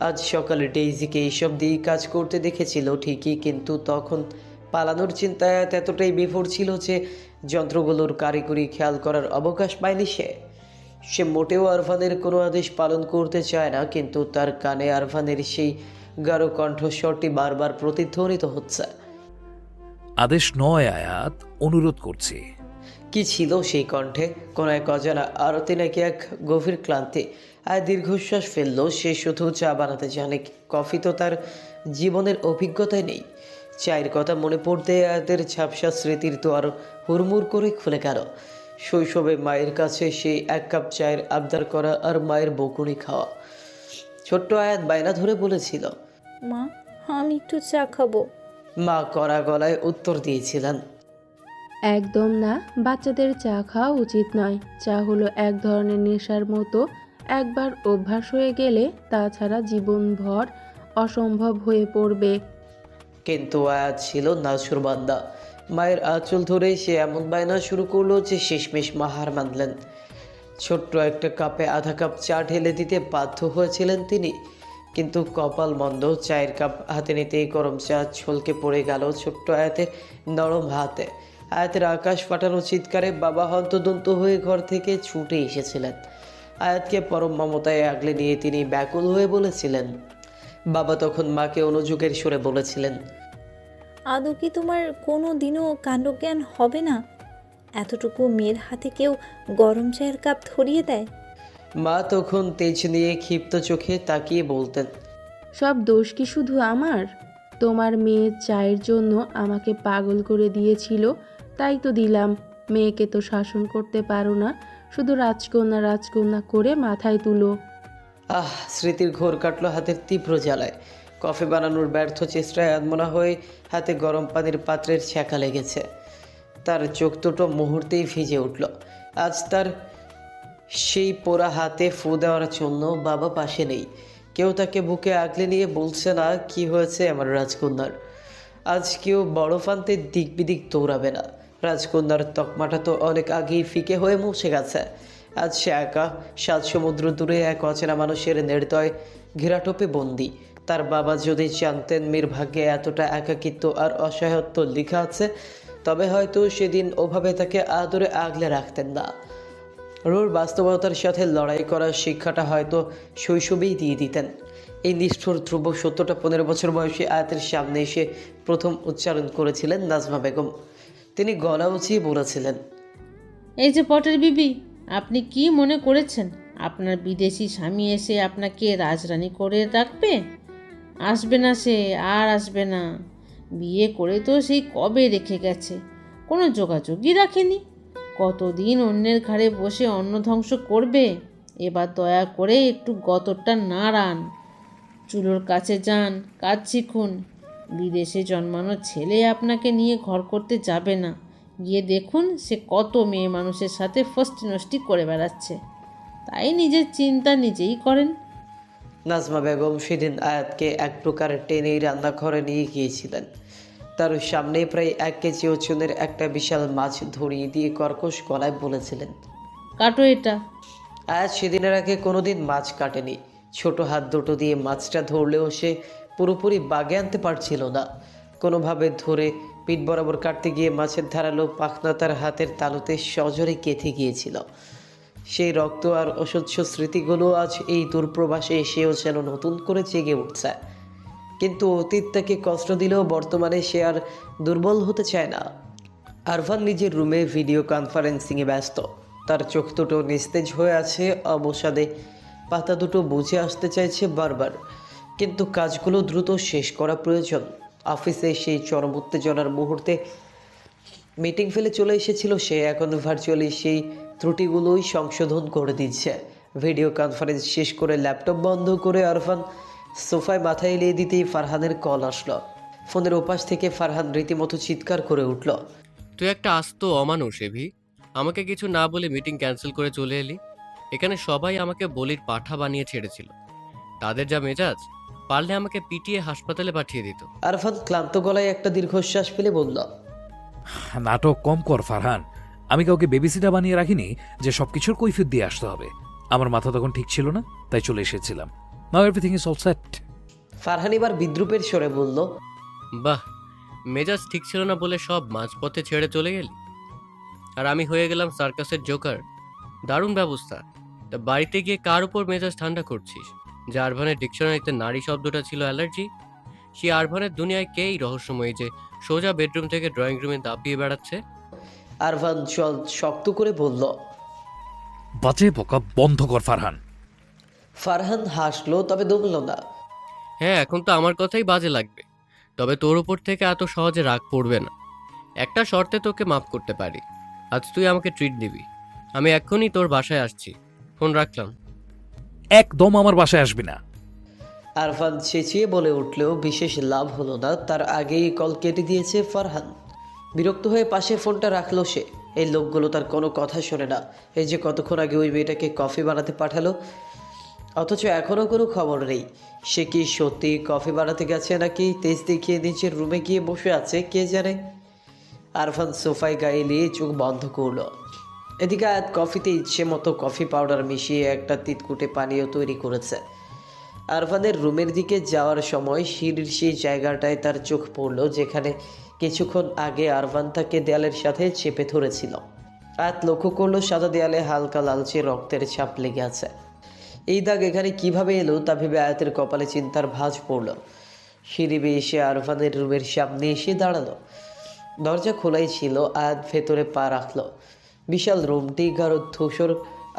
আজ সকালে ডেইজিকে এইসব দিয়েই কাজ করতে দেখেছিল ঠিকই, কিন্তু তখন পালানোর চিন্তায় এতটাই বিভোর ছিল যে যন্ত্রগুলোর কারিগরি খেয়াল করার অবকাশ পায়নি সে। সে মোটেও আরফানের কোনো আদেশ পালন করতে চায় না, কিন্তু তার কানে আরফানের সেই গাঢ় কণ্ঠস্বরটি বারবার প্রতিধ্বনিত হচ্ছে। আদেশ নয় আয়াত, অনুরোধ করছি। কি ছিল সেই কণ্ঠে? কোনো এক অজানা আরতি নাকি এক গভীর ক্লান্তি? আয় দীর্ঘশ্বাস ফেলল। সে শুধু চা বানাতে জানে, কফি তো তার জীবনের অভিজ্ঞতায় নেই। চায়ের কথা মনে পড়তে আয়াতের ঝাপসা স্মৃতির তো আরও হুড়মুড় করে খুলে গেল। শৈশবে মায়ের কাছে সেই এক কাপ চায়ের আবদার করা আর মায়ের বকুনি খাওয়া। ছোট্ট আয়াত বায়না ধরে বলেছিল, মা, আমি একটু চা খাবো। মা কড়া গলায় উত্তর দিয়েছিলেন, একদম না, বাচ্চাদের চা খাওয়া উচিত নয়। চা হলো এক ধরনের নেশার মতো, একবার অভ্যাস হয়ে গেলে তাছাড়া জীবনভর অসম্ভব হয়ে পড়বে। কিন্তু আয়াত ছিল নাছুরবান্দা। মায়ের আঁচল ধরেই সে এমন বায়না শুরু করলো যে শেষমেশ মা হার মানলেন। ছোট্ট একটা কাপে আধা কাপ চা ঢেলে দিতে বাধ্য হয়েছিলেন তিনি, কিন্তু কপাল মন্দ। চায়ের কাপ হাতে নিতেই গরম চা ছলকে পড়ে গেল ছোট্ট আয়াতের নরম হাতে। আয়াতের আকাশ ফাটানো চিৎকারে বাবা হন্তদন্ত হয়ে ঘর থেকে ছুটে এসেছিলেন। আয়াতকে পরম মমতায় আগলে নিয়ে তিনি ব্যাকুল হয়ে বলেছিলেন। বাবা তখন মাকে অনুযোগের সুরে বলেছিলেন, আদৌ কি তোমার কোনো দিনও কাণ্ডজ্ঞান হবে না? এতটুকু মেয়ের হাতে কেউ গরম চায়ের কাপ ধরিয়ে দেয়? মা তখন তেজ নিয়ে ক্ষিপ্ত চোখে তাকিয়ে বলতেন, সব দোষ কি শুধু আমার? তোমার মেয়ে চায়ের জন্য আমাকে পাগল করে দিয়েছিল, তাই তো দিলাম। মেয়েকে তো শাসন করতে পারো না, শুধু রাজকন্যা রাজকন্যা করে মাথায় তুলো। স্মৃতির ঘোর কাটলো হাতের তীব্র জ্বালায়। কফি বানানোর ব্যর্থ চেষ্টায় আনমনা হয়ে হাতে গরম পানির পাত্রের ছ্যাঁকা লেগেছে। তার চোখ দুটো মুহূর্তেই ভিজে উঠল। আজ তার সেই পোড়া হাতে ফু দেওয়ার জন্য বাবা পাশে নেই। কেউ তাকে বুকে আগলে নিয়ে বলছে না কি হয়েছে আমার রাজকন্যার। আজ কেউ বড় ফান্তে দিক বিদিক দৌড়াবে না। রাজকন্যার তকমাটা তো অনেক আগেই ফিকে হয়ে মুছে গেছে। আজ সে একা 7 সমুদ্র দূরে এক অচেনা মানুষের নির্দয় ঘেরাটোপে বন্দি। তার বাবা যদি জানতেন মেয়ের ভাগ্যে এতটা একাকিত্ব আর অসহায়ত্ব লেখা আছে, তবে হয়তো সেদিন ওভাবে তাকে আদরে আগলে রাখতেন না। রোর বাস্তবতার সাথে লড়াই করার শিক্ষাটা হয়তো শৈশবেই দিয়ে দিতেন। এই নিষ্ঠুর ধ্রুব সত্যটা 15 বছর বয়সী আয়াতের সামনে এসে প্রথম উচ্চারণ করেছিলেন নাজমা বেগম। তিনি গলা উঁচিয়ে বলেছিলেন, এই যে পটের বিবি, আপনি কি মনে করেছেন আপনার বিদেশি স্বামী এসে আপনাকে রাজরানী করে রাখবে? আসবে না, সে আর আসবে না। বিয়ে করে তো সেই কবে রেখে গেছে, কোনো যোগাযোগই রাখেনি। কতদিন অন্যের ঘাড়ে বসে অন্ন ধ্বংস করবে? এবার দয়া করে একটু গতরটা নাড়ান, চুলোর কাছে যান, কাজ শিখুন। বিদেশে জন্মানো ছেলে আপনাকে নিয়ে ঘর করতে যাবে না। গিয়ে দেখুন সে কত মেয়ে মানুষের সাথে ফষ্টি নষ্টি করে বেড়াচ্ছে। তাই নিজের চিন্তা নিজেই করেন। নাজমা বেগম সেদিন আয়াতকে এক প্রকার টেনেই রান্নাঘরে নিয়ে গিয়েছিলেন। তার সামনে প্রায় 1 কেজি ওজনের একটা বিশাল মাছ ধরিয়ে দিয়ে কর্কশ গলায় বলেছিলেন, কাটো এটা। আয়াত সেদিনের আগে কোনোদিন মাছ কাটেনি। ছোট হাত দুটো দিয়ে মাছটা ধরলেও সে পুরোপুরি বাগে আনতে পারছিল না। কোনোভাবে ধরে পিঠ বরাবর কাটতে গিয়ে মাছের ধারালো পাখনা তার হাতের তালুতে সজোরে গেঁথে গিয়েছিল। সেই রক্ত আর অসহ্য স্মৃতিগুলো আজ এই দূরপ্রবাসে এসেও যেন নতুন করে জেগে উঠছে। কিন্তু অতীত তাকে কষ্ট দিলেও বর্তমানে সে আর দুর্বল হতে চায় না। আরফান নিজের রুমে ভিডিও কনফারেন্সিংয়ে ব্যস্ত। তার চোখ দুটো নিস্তেজ হয়ে আছে অবসাদে। পাতা দুটো বুঝে আসতে চাইছে বারবার, কিন্তু কাজগুলো দ্রুত শেষ করা প্রয়োজন। অফিসে সেই চরম উত্তেজনার মুহূর্তে মিটিং ফেলে চলে এসেছিল সে। এখন ভার্চুয়ালি সেই ত্রুটিগুলোই সংশোধন করে দিচ্ছে। ভিডিও কনফারেন্স শেষ করে ল্যাপটপ বন্ধ করে আরফান সোফায় মাথা এলিয়ে দিতেই ফারহানের কল আসলো। ফোনের ওপাশ থেকে ফারহান রীতিমতো চিৎকার করে উঠল, তুই একটা আস্ত অমানুষ এভি। আমাকে কিছু না বলে মিটিং ক্যান্সেল করে চলে এলি। এখানে সবাই আমাকে বলির পাঠা বানিয়ে ছেড়েছিল। তাদের যা মেজাজ, পারলে আমাকে পিটিয়ে হাসপাতালে পাঠিয়ে দিত। আরফান ক্লান্ত গলায় একটা দীর্ঘশ্বাস ফেলে বলল, নাটক কম কর ফারহান। আমি কাউকে বেবিসিটার বানিয়ে রাখিনি যে সবকিছুর কৈফিয়ত দিয়ে আসতে হবে। আমার মাথা তখন ঠিক ছিল না, তাই চলে এসেছিলাম। নাও everything is all set. Farhan এবার বিদ্রুপের স্বরে বলল, বাহ, মেজাজ ঠিক ছিল না বলে সব মাঝপথে ছেড়ে চলে গেলি, আর আমি হয়ে গেলাম সার্কাসের জোকার। দারুণ ব্যবস্থা। তা বাড়িতে গিয়ে কার উপর মেজাজ ঠান্ডা করছিস? যে আরভানের ডিকশনারিতে নারী শব্দটা ছিল অ্যালার্জি, সে আরভানের দুনিয়ায় কেই রহস্যময়ী যে সোজা বেডরুম থেকে ড্রয়িং রুমে দাপিয়ে বেড়াচ্ছে? আরফান চল শক্ত করে বলল। বাজে পোকা বন্ধ কর ফারহান। ফারহান হাসলো, তবে দমল না। হ্যাঁ, এখন তো আমার কথাই বাজে লাগবে, তবে তোর উপর থেকে এত সহজে রাগ পড়বে না। একটা শর্তে তোকে মাফ করতে পারি। আজ তুই আমাকে ট্রিট দিবি। আমি এক্ষুনি তোর বাসায় আসছি। ফোন রাখলাম। একদম আমার বাসায় আসবি না। আরফান চেঁচিয়ে বলে উঠলেও বিশেষ লাভ হলো না। তার আগেই কল কেটে দিয়েছে ফারহান। বিরক্ত হয়ে পাশে ফোনটা রাখলো সে। এই লোকগুলো তার কোনো কথা শোনে না। এই যে কতক্ষণ আগে ওই মেয়েটাকে কফি বানাতে পাঠালো, অথচ এখনও কোনো খবর নেই। সে কি সত্যি কফি বানাতে গেছে নাকি তেজ দেখিয়ে নিচের রুমে গিয়ে বসে আছে কে জানে। আরফান সোফায় গায়ে নিয়ে চোখ বন্ধ করলো। এদিকে আয়াত কফিতে ইচ্ছে মতো কফি পাউডার মিশিয়ে একটা তিতকুটে পানীয় তৈরি করেছে। আরফানের রুমের দিকে যাওয়ার সময় সিঁড়ির সেই জায়গাটায় তার চোখ পড়ল যেখানে কিছুক্ষণ আগে আরফান তাকে দেয়ালের সাথে চেপে ধরেছিল। আয়াত লক্ষ্য করলো সাদা দেয়ালে হালকা লালচে রক্তের ছাপ লেগে আছে। এই দাগ এখানে কিভাবে এলো তা ভেবে আয়াতের কপালে চিন্তার ভাঁজ পড়ল। সিঁড়ি বেয়ে এসে আরফানের রুমের সামনে এসে দাঁড়ালো। দরজা খোলাই ছিল। আয়াত ভেতরে পা রাখলো। বিশাল রুমটি গাঢ় ধূসর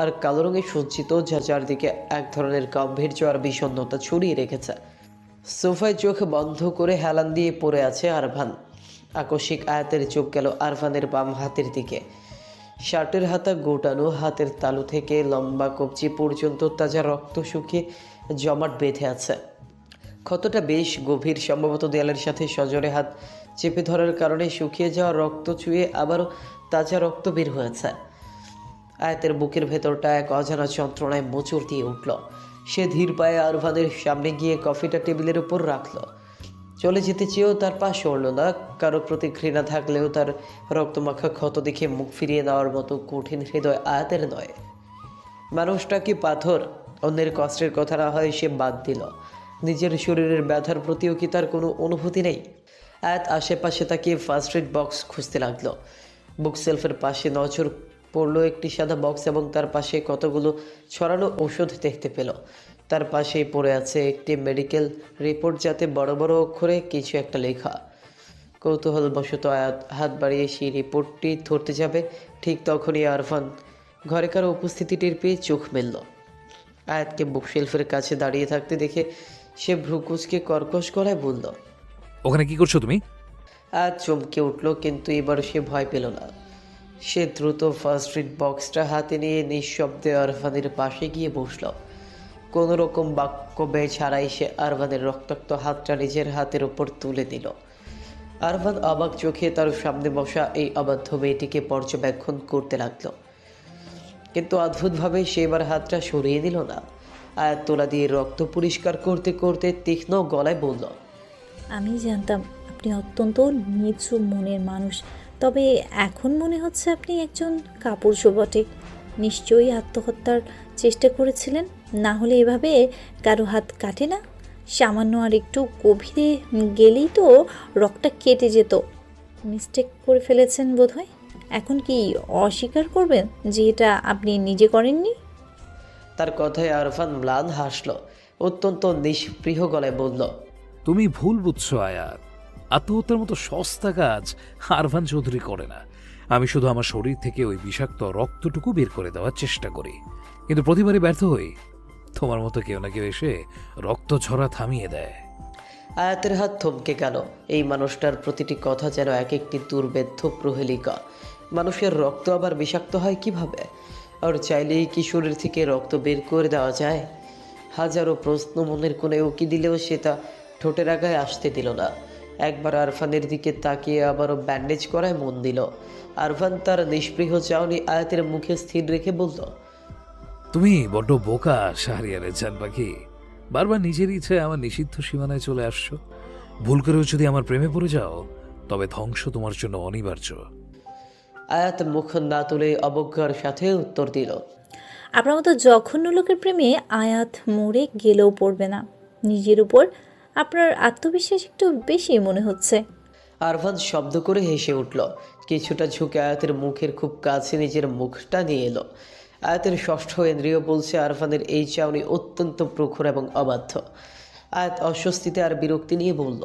আর কালো রঙে সজ্জিত, যা চারদিকে এক ধরনের গাম্ভীর্য আর বিষণ্ণতা ছড়িয়ে রেখেছে। সোফায় চোখ বন্ধ করে হেলান দিয়ে পড়ে আছে আরফান। আকস্মিক আয়াতের চোখ গেল আরফানের বাম হাতের দিকে। শার্টের হাতা গোটানো, হাতের তালু থেকে লম্বা কবজি পর্যন্ত তাজা রক্ত শুকিয়ে জমাট বেঁধে আছে। ক্ষতটা বেশ গভীর, সম্ভবত দেয়ালের সাথে সজোরে হাত চেপে ধরার কারণে শুকিয়ে যাওয়া রক্ত চুয়ে আবারও তাজা রক্ত বের হয়েছে। আয়াতের বুকের ভেতরটা এক অজানা যন্ত্রণায় মোচড় দিয়ে উঠল। সে ধীর পায়ে আরফানের সামনে গিয়ে কফিটা টেবিলের উপর রাখল। চলে যেতে চেয়েও তার পা সরল না। কারো প্রতি ঘৃণা থাকলেও তার রক্তমাখা ক্ষত দেখে মুখ ফিরিয়ে নেওয়ার মতো কঠিন হৃদয় আয়াতের নয়। মানুষটা কি পাথর? অন্যের কষ্টের কথা না হয় সে বাদ দিল, নিজের শরীরের ব্যথার প্রতিও কি তার কোনো অনুভূতি নেই? আয়াত আশেপাশে তাকিয়ে ফার্স্ট এড বক্স খুঁজতে লাগলো। বুক সেলফের পাশে নজর পড়লো একটি সাদা বক্স এবং তার পাশে কতগুলো ছড়ানো ওষুধ দেখতে পেল। তার পাশেই পড়ে আছে একটি মেডিকেল রিপোর্ট, যাতে বড় বড় অক্ষরে কিছু একটা লেখা। কৌতূহলবশত আয়াত হাত বাড়িয়ে সেই রিপোর্টটি ধরতে যাবে, ঠিক তখনই আরফান ঘরে কারো উপস্থিতি টের পেয়ে চোখ মেলল। আয়াতকে বুক শেলফের কাছে দাঁড়িয়ে থাকতে দেখে সে ভ্রুকুচকে কর্কশ গলায় বলল, ওখানে কি করছো তুমি? আয়াত চমকে উঠল, কিন্তু এবার সে ভয় পেল না। সে দ্রুত ফার্স্ট এড বক্সটা হাতে নিয়ে নিঃশব্দে আরফানের পাশে গিয়ে বসল। কোনো রকম বাক্য ব্যয় ছাড়াই সে আরফানের রক্তাক্ত হাতটা নিজের হাতের ওপর তুলে দিল। আরফান অবাক চোখে তার সামনে বসা এই অবাধ্য মেয়েটিকে পর্যবেক্ষণ করতে লাগলো, কিন্তু অদ্ভুতভাবে সে এবার হাতটা সরিয়ে দিল না। আয়াত তোলা দিয়ে রক্ত পরিষ্কার করতে করতে তীক্ষ্ণ গলায় বলল, আমি জানতাম আপনি অত্যন্ত নিচু মনের মানুষ, তবে এখন মনে হচ্ছে আপনি একজন কাপুরুষও বটে। নিশ্চয়ই আত্মহত্যার চেষ্টা করেছিলেন, না হলে এভাবে কারো হাত কাটে না। সামান্য আর একটু গভীরে গেলেই তো রক্তটা কেটে যেত। মিস্টেক করে ফেলেছেন বোধহয়। এখন কি অস্বীকার করবেন যে এটা আপনি নিজে করেননি? তার কথায় আরফান ম্লান হাসল, অত্যন্ত নিষ্পৃহ গলায় বলল, তুমি ভুল বুঝছো আয়াত। আত্মহত্যার মতো সস্তা কাজ আরফান চৌধুরী করে না। আমি শুধু আমার শরীর থেকে ওই বিষাক্ত রক্তটুকু বের করে দেওয়ার চেষ্টা করি, কিন্তু প্রতিবারই ব্যর্থ হই। তোমার মতো কেউ না কেউ এসে রক্ত ঝরা থামিয়ে দেয়। আয়াতের হাত থমকে গেল। এই মানুষটার প্রতিটি কথা যেন এক একটি দুর্বেদ্য প্রহেলিকা। মানুষের রক্ত আবার বিষাক্ত হয় কিভাবে? আর চাইলেই কি শরীর থেকে রক্ত বের করে দেওয়া যায়? হাজারো প্রশ্ন মনের কোণে উকি দিলেও সে তা ঠোঁটের আগায় আসতে দিল না। একবার আরফানের দিকে তাকিয়ে আবারও ব্যান্ডেজ করায় মন দিল। আরফান তার নিষ্পৃহ চাউনি আয়াতের মুখে স্থির রেখে বলল, তুমি বড্ড বোকা শাহরিয়ারের জান পাখি। বারবার নিজের ইচ্ছে আমার নিষিদ্ধ সীমানায় চলে আসছো। ভুল করেও যদি আমার প্রেমে পড়ে যাও, তবে ধ্বংস তোমার জন্য অনিবার্য। আয়াত মুখ না তুলে অবজ্ঞার সাথে উত্তর দিল, আপনার মতো জঘন্য লোকের প্রেমে আয়াত মরে গেলেও পড়বে না। নিজের উপর আপনার আত্মবিশ্বাস একটু বেশি মনে হচ্ছে। আরফান শব্দ করে হেসে উঠল। কিছুটা ঝুঁকে আয়াতের মুখের খুব কাছে নিজের মুখটা নিয়ে এলো। আয়াতের ষষ্ঠ ইন্দ্রিয় বলছে আরফানের এই চাউনি অত্যন্ত প্রখর এবং অবাধ্য। আয়াত অস্বস্তিতে আর বিরক্তি নিয়ে বলল,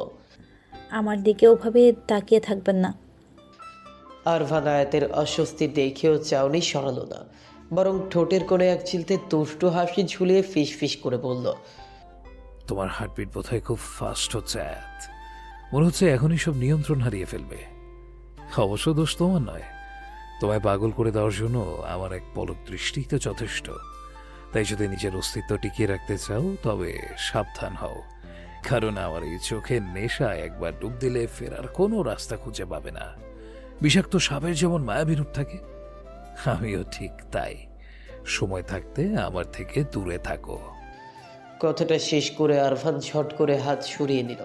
আমার দিকে ওভাবে তাকিয়ে থাকবেন না। আরফান আয়াতের অস্বস্তি দেখেও চাউনি সরালো না, বরং ঠোঁটের কোণে এক চিলতে দুষ্টু হাসি ঝুলিয়ে ফিস ফিস করে বলল, তোমার হার্টবিট বোধহয় খুব ফাস্ট হচ্ছে আয়াত। মনে হচ্ছে এখনই সব নিয়ন্ত্রণ হারিয়ে ফেলবে। অবশ্য দোষ তোমার নয়। তোমায় পাগল করে দেওয়ার জন্য আমার এক পলক দৃষ্টিই তো যথেষ্ট। তাই যদি নিজের অস্তিত্ব টিকিয়ে রাখতে চাও, তবে সাবধান হও। কারণ আমার এই চোখের নেশায় একবার ডুব দিলে ফেরার কোনো রাস্তা খুঁজে পাবে না। বিষাক্ত সাপের যেমন মায়াবী রূপ থাকে, আমিও ঠিক তাই। সময় থাকতে আমার থেকে দূরে থাকো। কথাটা শেষ করে আরফান ঝট করে হাত সরিয়ে নিল।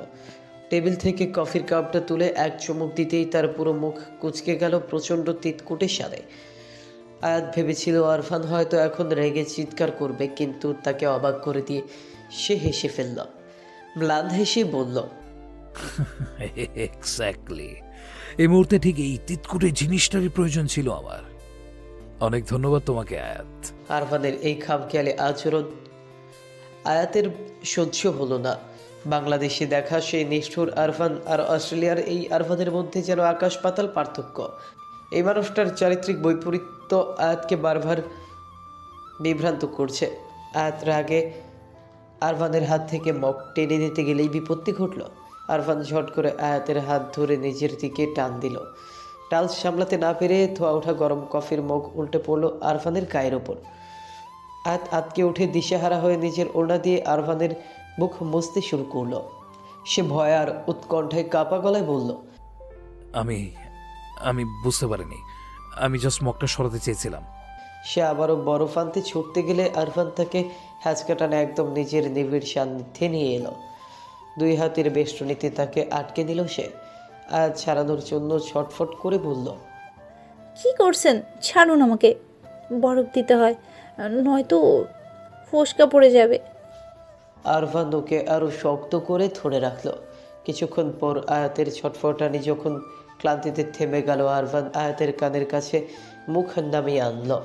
টেবিল থেকে কফির কাপটা তুলে এক চুমুক দিতেই তার পুরো মুখ কুঁচকে গেল প্রচণ্ড তিতকুটে স্বাদে। আয়াত ভেবেছিল আরফান হয়তো এখন রেগে চিৎকার করবে, কিন্তু তাকে অবাক করে দিয়ে সে হেসে ফেলল। ম্লান হেসে বলল, এক্স্যাক্টলি, এই মুহূর্তে ঠিক এই তিতকুটে জিনিসটারই প্রয়োজন ছিল আমার। অনেক ধন্যবাদ তোমাকে আয়াত। আরফানের এই খামখেয়ালি আচরণ আয়াতের সহ্য হলো না। বাংলাদেশে দেখা সেই নিষ্ঠুর আরফান আর অস্ট্রেলিয়ার এই আরফানের মধ্যে যেন আকাশ পাতাল পার্থক্য। এই মানুষটার চারিত্রিক বৈপরীত্য আয়াতকে বারবার বিভ্রান্ত করছে। আয়াত রাগে আরফানের হাত থেকে মগ টেনে নিতে গেলেই বিপত্তি ঘটল। আরফান ঝট করে আয়াতের হাত ধরে নিজের দিকে টান দিল। টাল সামলাতে না পেরে ধোয়া ওঠা গরম কফির মগ উল্টে পড়ল আরফানের গায়ের ওপর। আয়াত আতকে উঠে দিশেহারা হয়ে নিজের ওড়না দিয়ে আরফানের মুখ মুছতে শুরু করলো। সে ভয় আর উৎকণ্ঠায় কাঁপা গলায় বলল, আমি আমি বুঝতে পারিনি, আমি জাস্ট মগটা সরাতে চেয়েছিলাম। সে আবারও বরফ আনতে ছুটতে গেলে আরফান তাকে হ্যাচকাটানে একদম নিজের নিবিড় সান্নিধ্যে নিয়ে এলো। দুই হাতের বেষ্টনীতে তাকে আটকে নিল সে। আয়াত ছাড়ানোর জন্য ছটফট করে বলল, কি করছেন? ছাড়ুন আমাকে, বরফ দিতে হয়, নয়তো ফোসকা পড়ে যাবে। আরফান ওকে আরও শক্ত করে ধরে রাখলো। কিছুক্ষণ পর আয়াতের ছটফটানি যখন ক্লান্তিতে থেমে গেল, আরফান আয়াতের কানের কাছে মুখ নামিয়ে আনলো।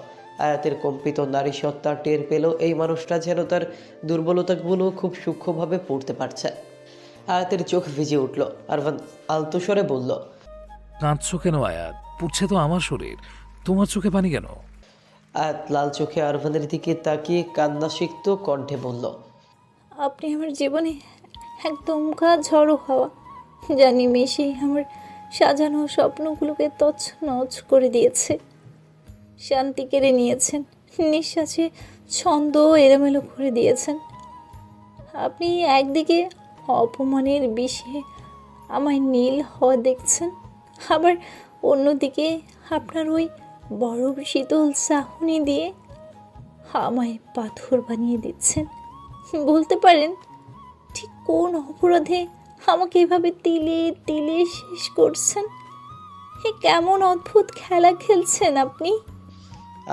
আয়াতের কম্পিত নারী সত্তা টের পেল এই মানুষটা যেন তার দুর্বলতাগুলো খুব সূক্ষ্মভাবে পড়তে পারছে। আয়াতের চোখ ভিজে উঠল। আরফান আলতো স্বরে বলল, কাঁদছো কেন আয়াত? পুড়ছে তো আমার শরীর, তোমার চোখে পানি কেন? আয়াত লাল চোখে আরফানের দিকে তাকিয়ে কান্নাসিক্ত কণ্ঠে বলল, আপনি আমার জীবনে একদম ঝড়ো হাওয়া, জানি মেশে আমার সাজানো স্বপ্নগুলোকে তছনছ করে দিয়েছে। শান্তি কেড়ে নিয়েছেন, নিঃশ্বাসে ছন্দ এলোমেলো করে দিয়েছেন। আপনি একদিকে অপমানের বিষে আমায় নীল হওয়া দেখছেন, আবার অন্যদিকে আপনার ওই বরফ শীতল চাহনি দিয়ে আমায় পাথর বানিয়ে দিচ্ছেন। বলতে পারেন ঠিক কোন অপরাধে আমাকে এভাবে তিলে তিলে শেষ করছেন? এ কেমন অদ্ভুত খেলা খেলছেন আপনি?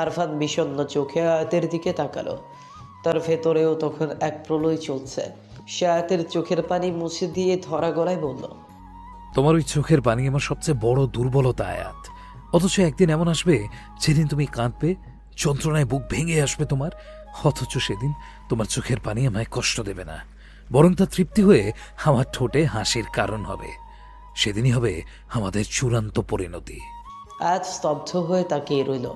আরফান বিষণ্ণ চোখে আয়াতের দিকে তাকালো। তার ভেতরেও তখন এক প্রলয় চলছে। সে আয়াতের চোখের পানি মুছে দিয়ে ধরা গলায় বলল, তোমার ওই চোখের পানি আমার সবচেয়ে বড় দুর্বলতা আয়াত। অথচ একদিন এমন আসবে যেদিন তুমি কাঁদবে, যন্ত্রণায় বুক ভেঙে আসবে তোমার, অথচ সেদিন তোমার চোখের পানি আমায় কষ্ট দেবে না, বরং তা তৃপ্তি হয়ে আমার ঠোঁটে হাসির কারণ হবে। সেদিনই হবে আমাদের চূড়ান্ত পরিণতি। আয়াত স্তব্ধ হয়ে তাকিয়ে রইল।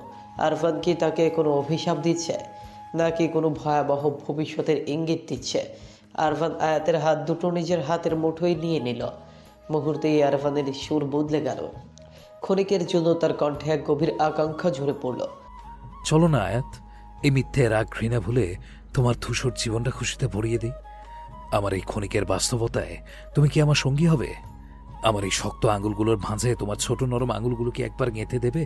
আরফান কি তাকে কোনো অভিশাপ দিচ্ছে, নাকি কোনো ভয়াবহ ভবিষ্যতের ইঙ্গিত দিচ্ছে? আরফান আয়াতের হাত দুটো নিজের হাতের মুঠোয় নিয়ে নিল। মুহূর্তেই আরফানের সুর বদলে গেল। ক্ষণিকের জন্য তার কণ্ঠে এক গভীর আকাঙ্ক্ষা ঝরে পড়ল। চলো না আয়াত, এই মিথ্যে রাগ ঘৃণা ভুলে তোমার ধূসর জীবনটা খুশিতে ভরিয়ে দিই। আমার এই ক্ষণিকের বাস্তবতায় তুমি কি আমার সঙ্গী হবে? আমার এই শক্ত আঙুলগুলোর ভাঁজে তোমার ছোট নরম আঙুলগুলো কি একবার গেঁথে দেবে?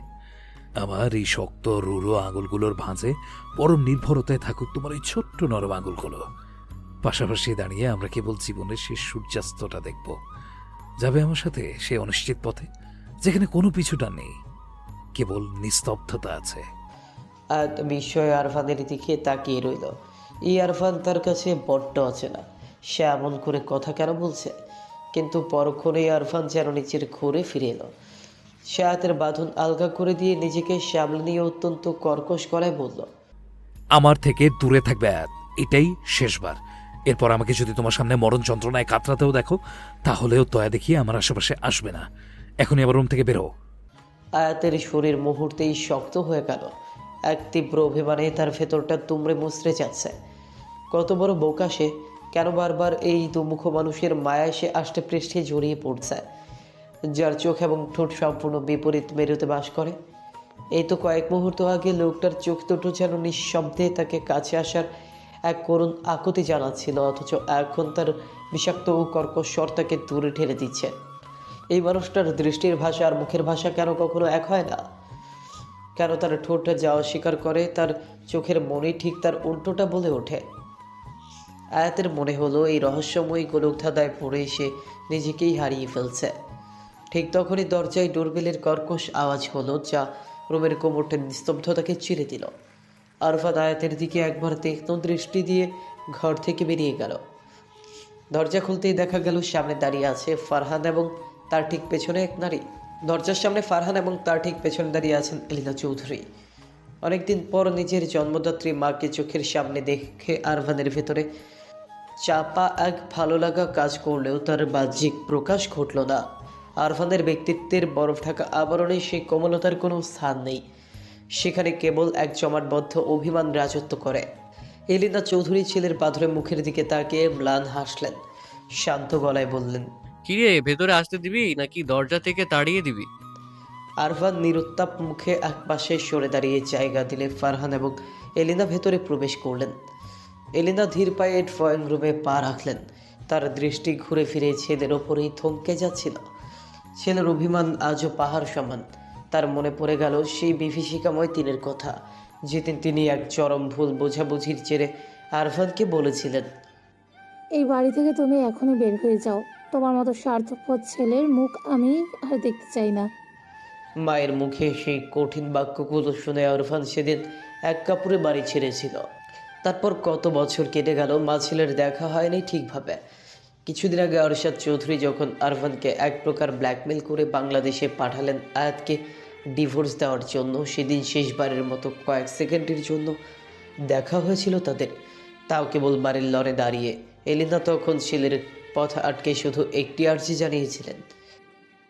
আমার এই শক্ত রুড়ো আঙুলগুলোর ভাঁজে পরম নির্ভরতায় থাকুক তোমার এই ছোট্ট নরম আঙুলগুলো। পাশাপাশি দাঁড়িয়ে আমরা কেবল জীবনের শেষ সূর্যাস্তটা দেখব। যাবে আমার সাথে সে অনিশ্চিত পথে, যেখানে কোনো পিছুটা নেই, কেবল নিস্তব্ধতা আছে। আয়াত বিস্ময়ে আরফানের দিকে তাকিয়ে রইল। এই আরফান তার কাছে বড্ড অচেনা। সে এমন করে কথা কেন বলছে? কিন্তু পরক্ষণেই আরফান যেন নিচের ঘুরে ফিরে এলো। সে আয়াতের বাঁধন আলগা করে দিয়ে নিজেকে সামলে নিয়ে অত্যন্ত কর্কশ গলায় বলল, আমার থেকে দূরে থাকবে আয়াত, এটাই শেষবার। এরপর আমাকে যদি তোমার সামনে মরণ যন্ত্রণায় কাতরাতেও দেখো, তাহলেও দয়া দেখিয়ে আমার আশেপাশে আসবে না। এখনই আবার রুম থেকে বেরো। আয়াতের শরীর মুহূর্তেই শক্ত হয়ে গেল। এক তীব্র অভিমানে তার ভেতরটা তুমড়ে মুচড়ে যাচ্ছে। কত বড় বোকা সে! কেন বারবার এই দুমুখ মানুষের মায়ায় সে আষ্টে পৃষ্ঠে জড়িয়ে পড়ছে, যার চোখ এবং ঠোঁট সম্পূর্ণ বিপরীত মেরুতে বাস করে। এই তো কয়েক মুহূর্ত আগে লোকটার চোখ দুটো যেন নিঃশব্দে তাকে কাছে আসার এক করুণ আকুতি জানাচ্ছিল, অথচ এখন তার বিষাক্ত ও কর্কশ স্বর তাকে দূরে ঠেলে দিচ্ছে। এই মানুষটার দৃষ্টির ভাষা আর মুখের ভাষা কেন কখনো এক হয় না? কেন তার ঠোঁটটা যা অস্বীকার করে, তার চোখের মনে ঠিক তার উল্টোটা বলে ওঠে? আয়াতের মনে হলো এই রহস্যময়ী গোলকধাঁধায় পড়ে এসে নিজেকেই হারিয়ে ফেলছে। ঠিক তখনই দরজায় ডোরবেলের কর্কশ আওয়াজ হলো, যা রুমের কোমরটা নিস্তব্ধতাকে চিরে দিল। আরফাত আয়াতের দিকে একবার তীক্ষ্ণ দৃষ্টি দিয়ে ঘর থেকে বেরিয়ে গেল। দরজা খুলতেই দেখা গেল সামনে দাঁড়িয়ে আছে ফারহান এবং তার ঠিক পেছনে এক নারী। দরজার সামনে ফারহান এবং তার ঠিক পেছনে দাঁড়িয়ে আছেন এলিনা চৌধুরী। অনেকদিন পর নিজের জন্মদাত্রী মাকে চোখের সামনে দেখে আরভানের ভেতরে চাপা এক ভালো লাগা কাজ করলেও তার বাহ্যিক প্রকাশ ঘটল না। আরভানের ব্যক্তিত্বের বরফ ঢাকা আবরণে সেই কোমলতার কোনো স্থান নেই, সেখানে কেবল এক জমাটবদ্ধ অভিমান রাজত্ব করে। এলিনা চৌধুরী ছেলের পাথরে মুখের দিকে তাকিয়ে ম্লান হাসলেন, শান্ত গলায় বললেন, কিরে, ভেতরে আসতে দিবি নাকি দরজা থেকে তাড়িয়ে দিবি? আরভান নিরুত্তাপ মুখে একপাশে সরে দাঁড়িয়ে জায়গা দিলে ফারহান এবং এলিনা ভেতরে প্রবেশ করলেন। এলিনা ধীর পায়ে ড্রয়িং রুমে পা রাখলেন। তার দৃষ্টি ঘুরে ফিরে ছেলের ওপরেই থমকে যাচ্ছিল। ছেলের অভিমান আজও পাহাড় সমান। তার মনে পড়ে গেল সেই বিভীষিকাময় দিনের কথা, যেদিন তিনি এক চরম ভুল বোঝাবুঝির জেরে আরভানকে বলেছিলেন, এই বাড়ি থেকে তুমি এখনই বের হয়ে যাও। তোমার মতো স্বার্থপর ছেলের মুখ আমি আর দেখতে চাই না। মায়ের মুখে সেই কঠিন বাক্যগুলো শুনে আরভান সেদিন এক কাপড়ে বাড়ি ছেড়েছিল। তারপর কত বছর কেটে গেল, মা ছেলের দেখা হয়নি ঠিকভাবে। কিছুদিন আগে আরশাদ চৌধুরী যখন আরভানকে এক প্রকার ব্ল্যাকমেল করে বাংলাদেশে পাঠালেন আয়াতকে ডিভোর্স দেওয়ার জন্য, সেদিন শেষবারের মতো কয়েক সেকেন্ডের জন্য দেখা হয়েছিল তাদের, তাও কেবল বাড়ির লড়ে দাঁড়িয়ে। এলিনা তখন ছেলের পথ আটকে শুধু একটি আর্জি জানিয়েছিলেন,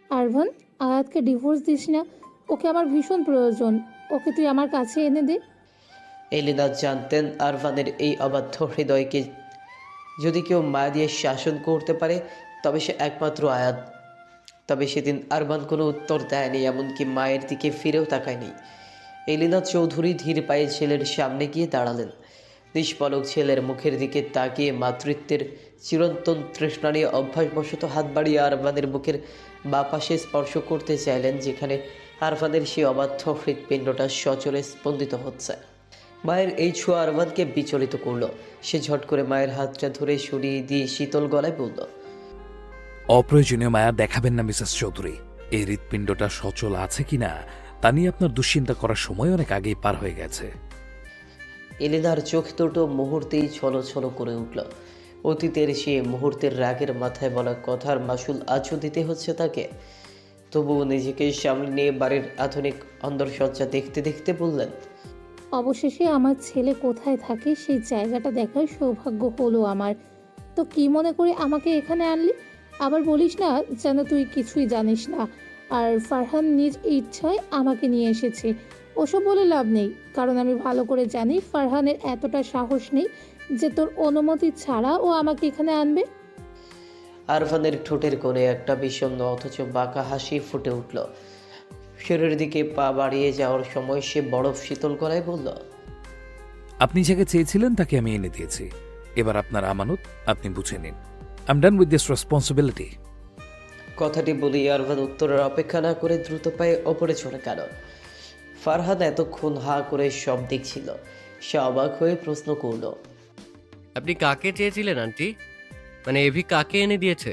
আরভান, আয়াতকে ডিভোর্স দিস না, ওকে আমার ভীষণ প্রয়োজন, ওকে তুই আমার কাছে এনে দে। এলিনা জানতেন আরভানের এই অবাধ্য হৃদয়কে যদি কেউ মায়া দিয়ে শাসন করতে পারে তবে সে একমাত্র আয়াত। তবে সেদিন আরভান কোনো উত্তর দেয়নি, এমনকি মায়ের দিকে ফিরেও তাকায়নি। এলিনা চৌধুরী ধীর পায়ে ছেলের সামনে গিয়ে দাঁড়ালেন। নিষ্পলক ছেলের মুখের দিকে তাকিয়ে মাতৃত্বের চিরন্তন তৃষ্ণা নিয়ে অভ্যাসবশত হাত বাড়িয়ে আরভানের বুকের বা পাশে স্পর্শ করতে চাইলেন, যেখানে আরভানের সেই অবাধ্য হৃৎপিণ্ডটা সচলে স্পন্দিত হচ্ছে। মায়ের এই ছোঁয়া আরভানকে বিচলিত করলো। সে ঝট করে মায়ের হাতটা ধরে সরিয়ে দিয়ে শীতল গলায় বলল, অপ্রয়োজনীয় মায়া দেখাবেন না মিসেস চৌধুরী। এই হৃৎপিণ্ডটা সচল আছে কিনা তা নিয়ে আপনার দুশ্চিন্তা করার সময় অনেক আগেই পার হয়ে গেছে। এলিনার চোখ দুটো মুহূর্তেই ছলো ছলো করে উঠল। অতীতের সে মুহূর্তের রাগের মাথায় বলা কথার মাসুল আজও দিতে হচ্ছে তাকে। তবুও নিজেকে সামনে নিয়ে বাড়ির আধুনিক অন্দরসজ্জা দেখতে দেখতে বললেন, অবশেষে আমার ছেলে কোথায় থাকে সেই জায়গাটা দেখার সৌভাগ্য হলো আমার। তো কি মনে করে আমাকে এখানে আনলি? আবার বলিস না যেন তুই কিছুই জানিস না। আর ফারহান নিজ ইচ্ছায় আমাকে নিয়ে এসেছে। ওসব বলে লাভ নেই, কারণ আমি ভালো করে জানি ফারহানের এতটা সাহস নেই যে তোর অনুমতি ছাড়া ও আমাকে এখানে আনবে। আরভানের ঠোঁটের কোণে একটা বিষণ্ণ অথচ বাঁকা হাসি ফুটে উঠল। শরীরের দিকে পা বাড়িয়ে যাওয়ার সময় সে বরফ শীতল গলায় বলল, আপনি যাকে চেয়েছিলেন তাকে আমি এনে দিয়েছি। এবার আপনার আমানত আপনি বুঝে নিন। I am done with this responsibility. কথাটি বলি আরভান উত্তরের অপেক্ষা না করে দ্রুত পায়ে ওপরে চলে গেল। ফারহান এতক্ষণ হা করে সব দেখছিল। সে অবাক হয়ে প্রশ্ন করল, আপনি কাকে চেয়েছিলেন আন্টি? মানে এভি কাকে এনে দিয়েছে?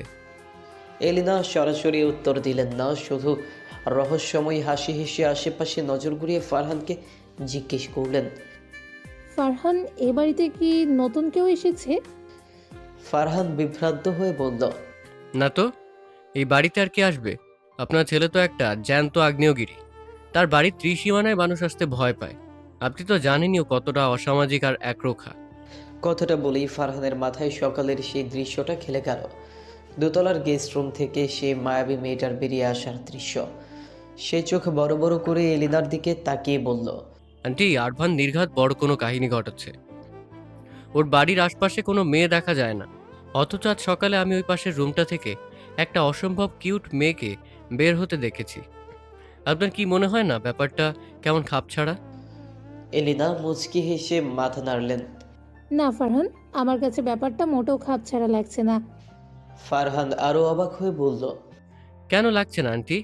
এলিনা সরাসরি উত্তর দিলেন না, শুধু রহস্যময়ী হাসি হেসে আশেপাশে নজর ঘুরিয়ে ফারহানকে জিজ্ঞেস করলেন, ফারহান, এ বাড়িতে কি নতুন কেউ এসেছে? ফারহান বিভ্রান্ত হয়ে বলল, না তো, এই বাড়িতে আর কে আসবে? আপনার ছেলে তো একটা জ্যান্ত আগ্নেয়গিরি। তার বাড়ির ত্রিসীমানায় মানুষ আসতে ভয় পায়। আপনি তো জানেনই ও কতটা অসামাজিক আর একরোখা। কথাটা বলেই ফারহানের মাথায় সকালের সেই দৃশ্যটা খেলে গেল। দোতলার গেস্ট রুম থেকে সে মায়াবী মেয়েটার বেরিয়ে আসার দৃশ্য। সে চোখ বড় বড় করে এলিনার দিকে তাকিয়ে বলল, আন্টি, আরভান নির্ঘাত বড় কোনো কাহিনী ঘটাচ্ছে। ওর বাড়ির আশপাশে কোনো মেয়ে দেখা যায় না, অথচ আজ সকালে আমি ওই পাশের রুমটা থেকে একটা অসম্ভব কিউট মেয়েকে বের হতে দেখেছি। আপনার কি মনে হয় না ব্যাপারটা কেমন খাপছাড়া? এলিনা মুচকি হেসে মাথা নাড়লেন। না ফারহান, আমার কাছে ব্যাপারটা মোটেও খাপছাড়া লাগছে না। ফারহান আরো অবাক হয়ে বলল, কেন লাগছে না আন্টি?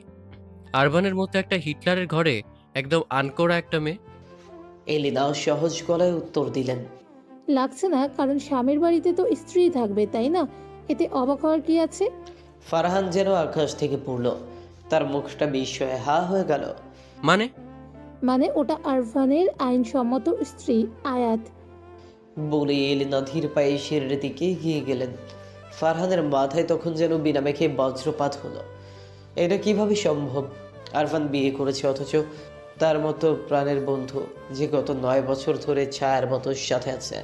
আরভানের মতো একটা হিটলারের ঘরে একদম আনকোড়া একটা মেয়ে। এলিনা সহজ গলায় উত্তর দিলেন, লাগছে না কারণ স্বামীর বাড়িতে তো স্ত্রী থাকবে, তাই না? এতে অবাক হওয়ার কি আছে? ফারহান যেন আকাশ থেকে পড়ল। তার মুখটা বিস্ময়ে হা হয়ে গেল। মানে? মানে ওটা আরভানের আইনসম্মত স্ত্রী আয়াত। বলে এলিনা ধীর পায়ে সিঁড়ির দিকে এগিয়ে গেলেন। ফারহানের মাথায় তখন যেন বিনা মেঘে বজ্রপাত হলো। এটা কিভাবে সম্ভব? আরফান বিয়ে করেছে, অথচ তার মতো প্রাণের বন্ধু যে গত 9 বছর ধরে ছায়ার মতো সাথে আছে,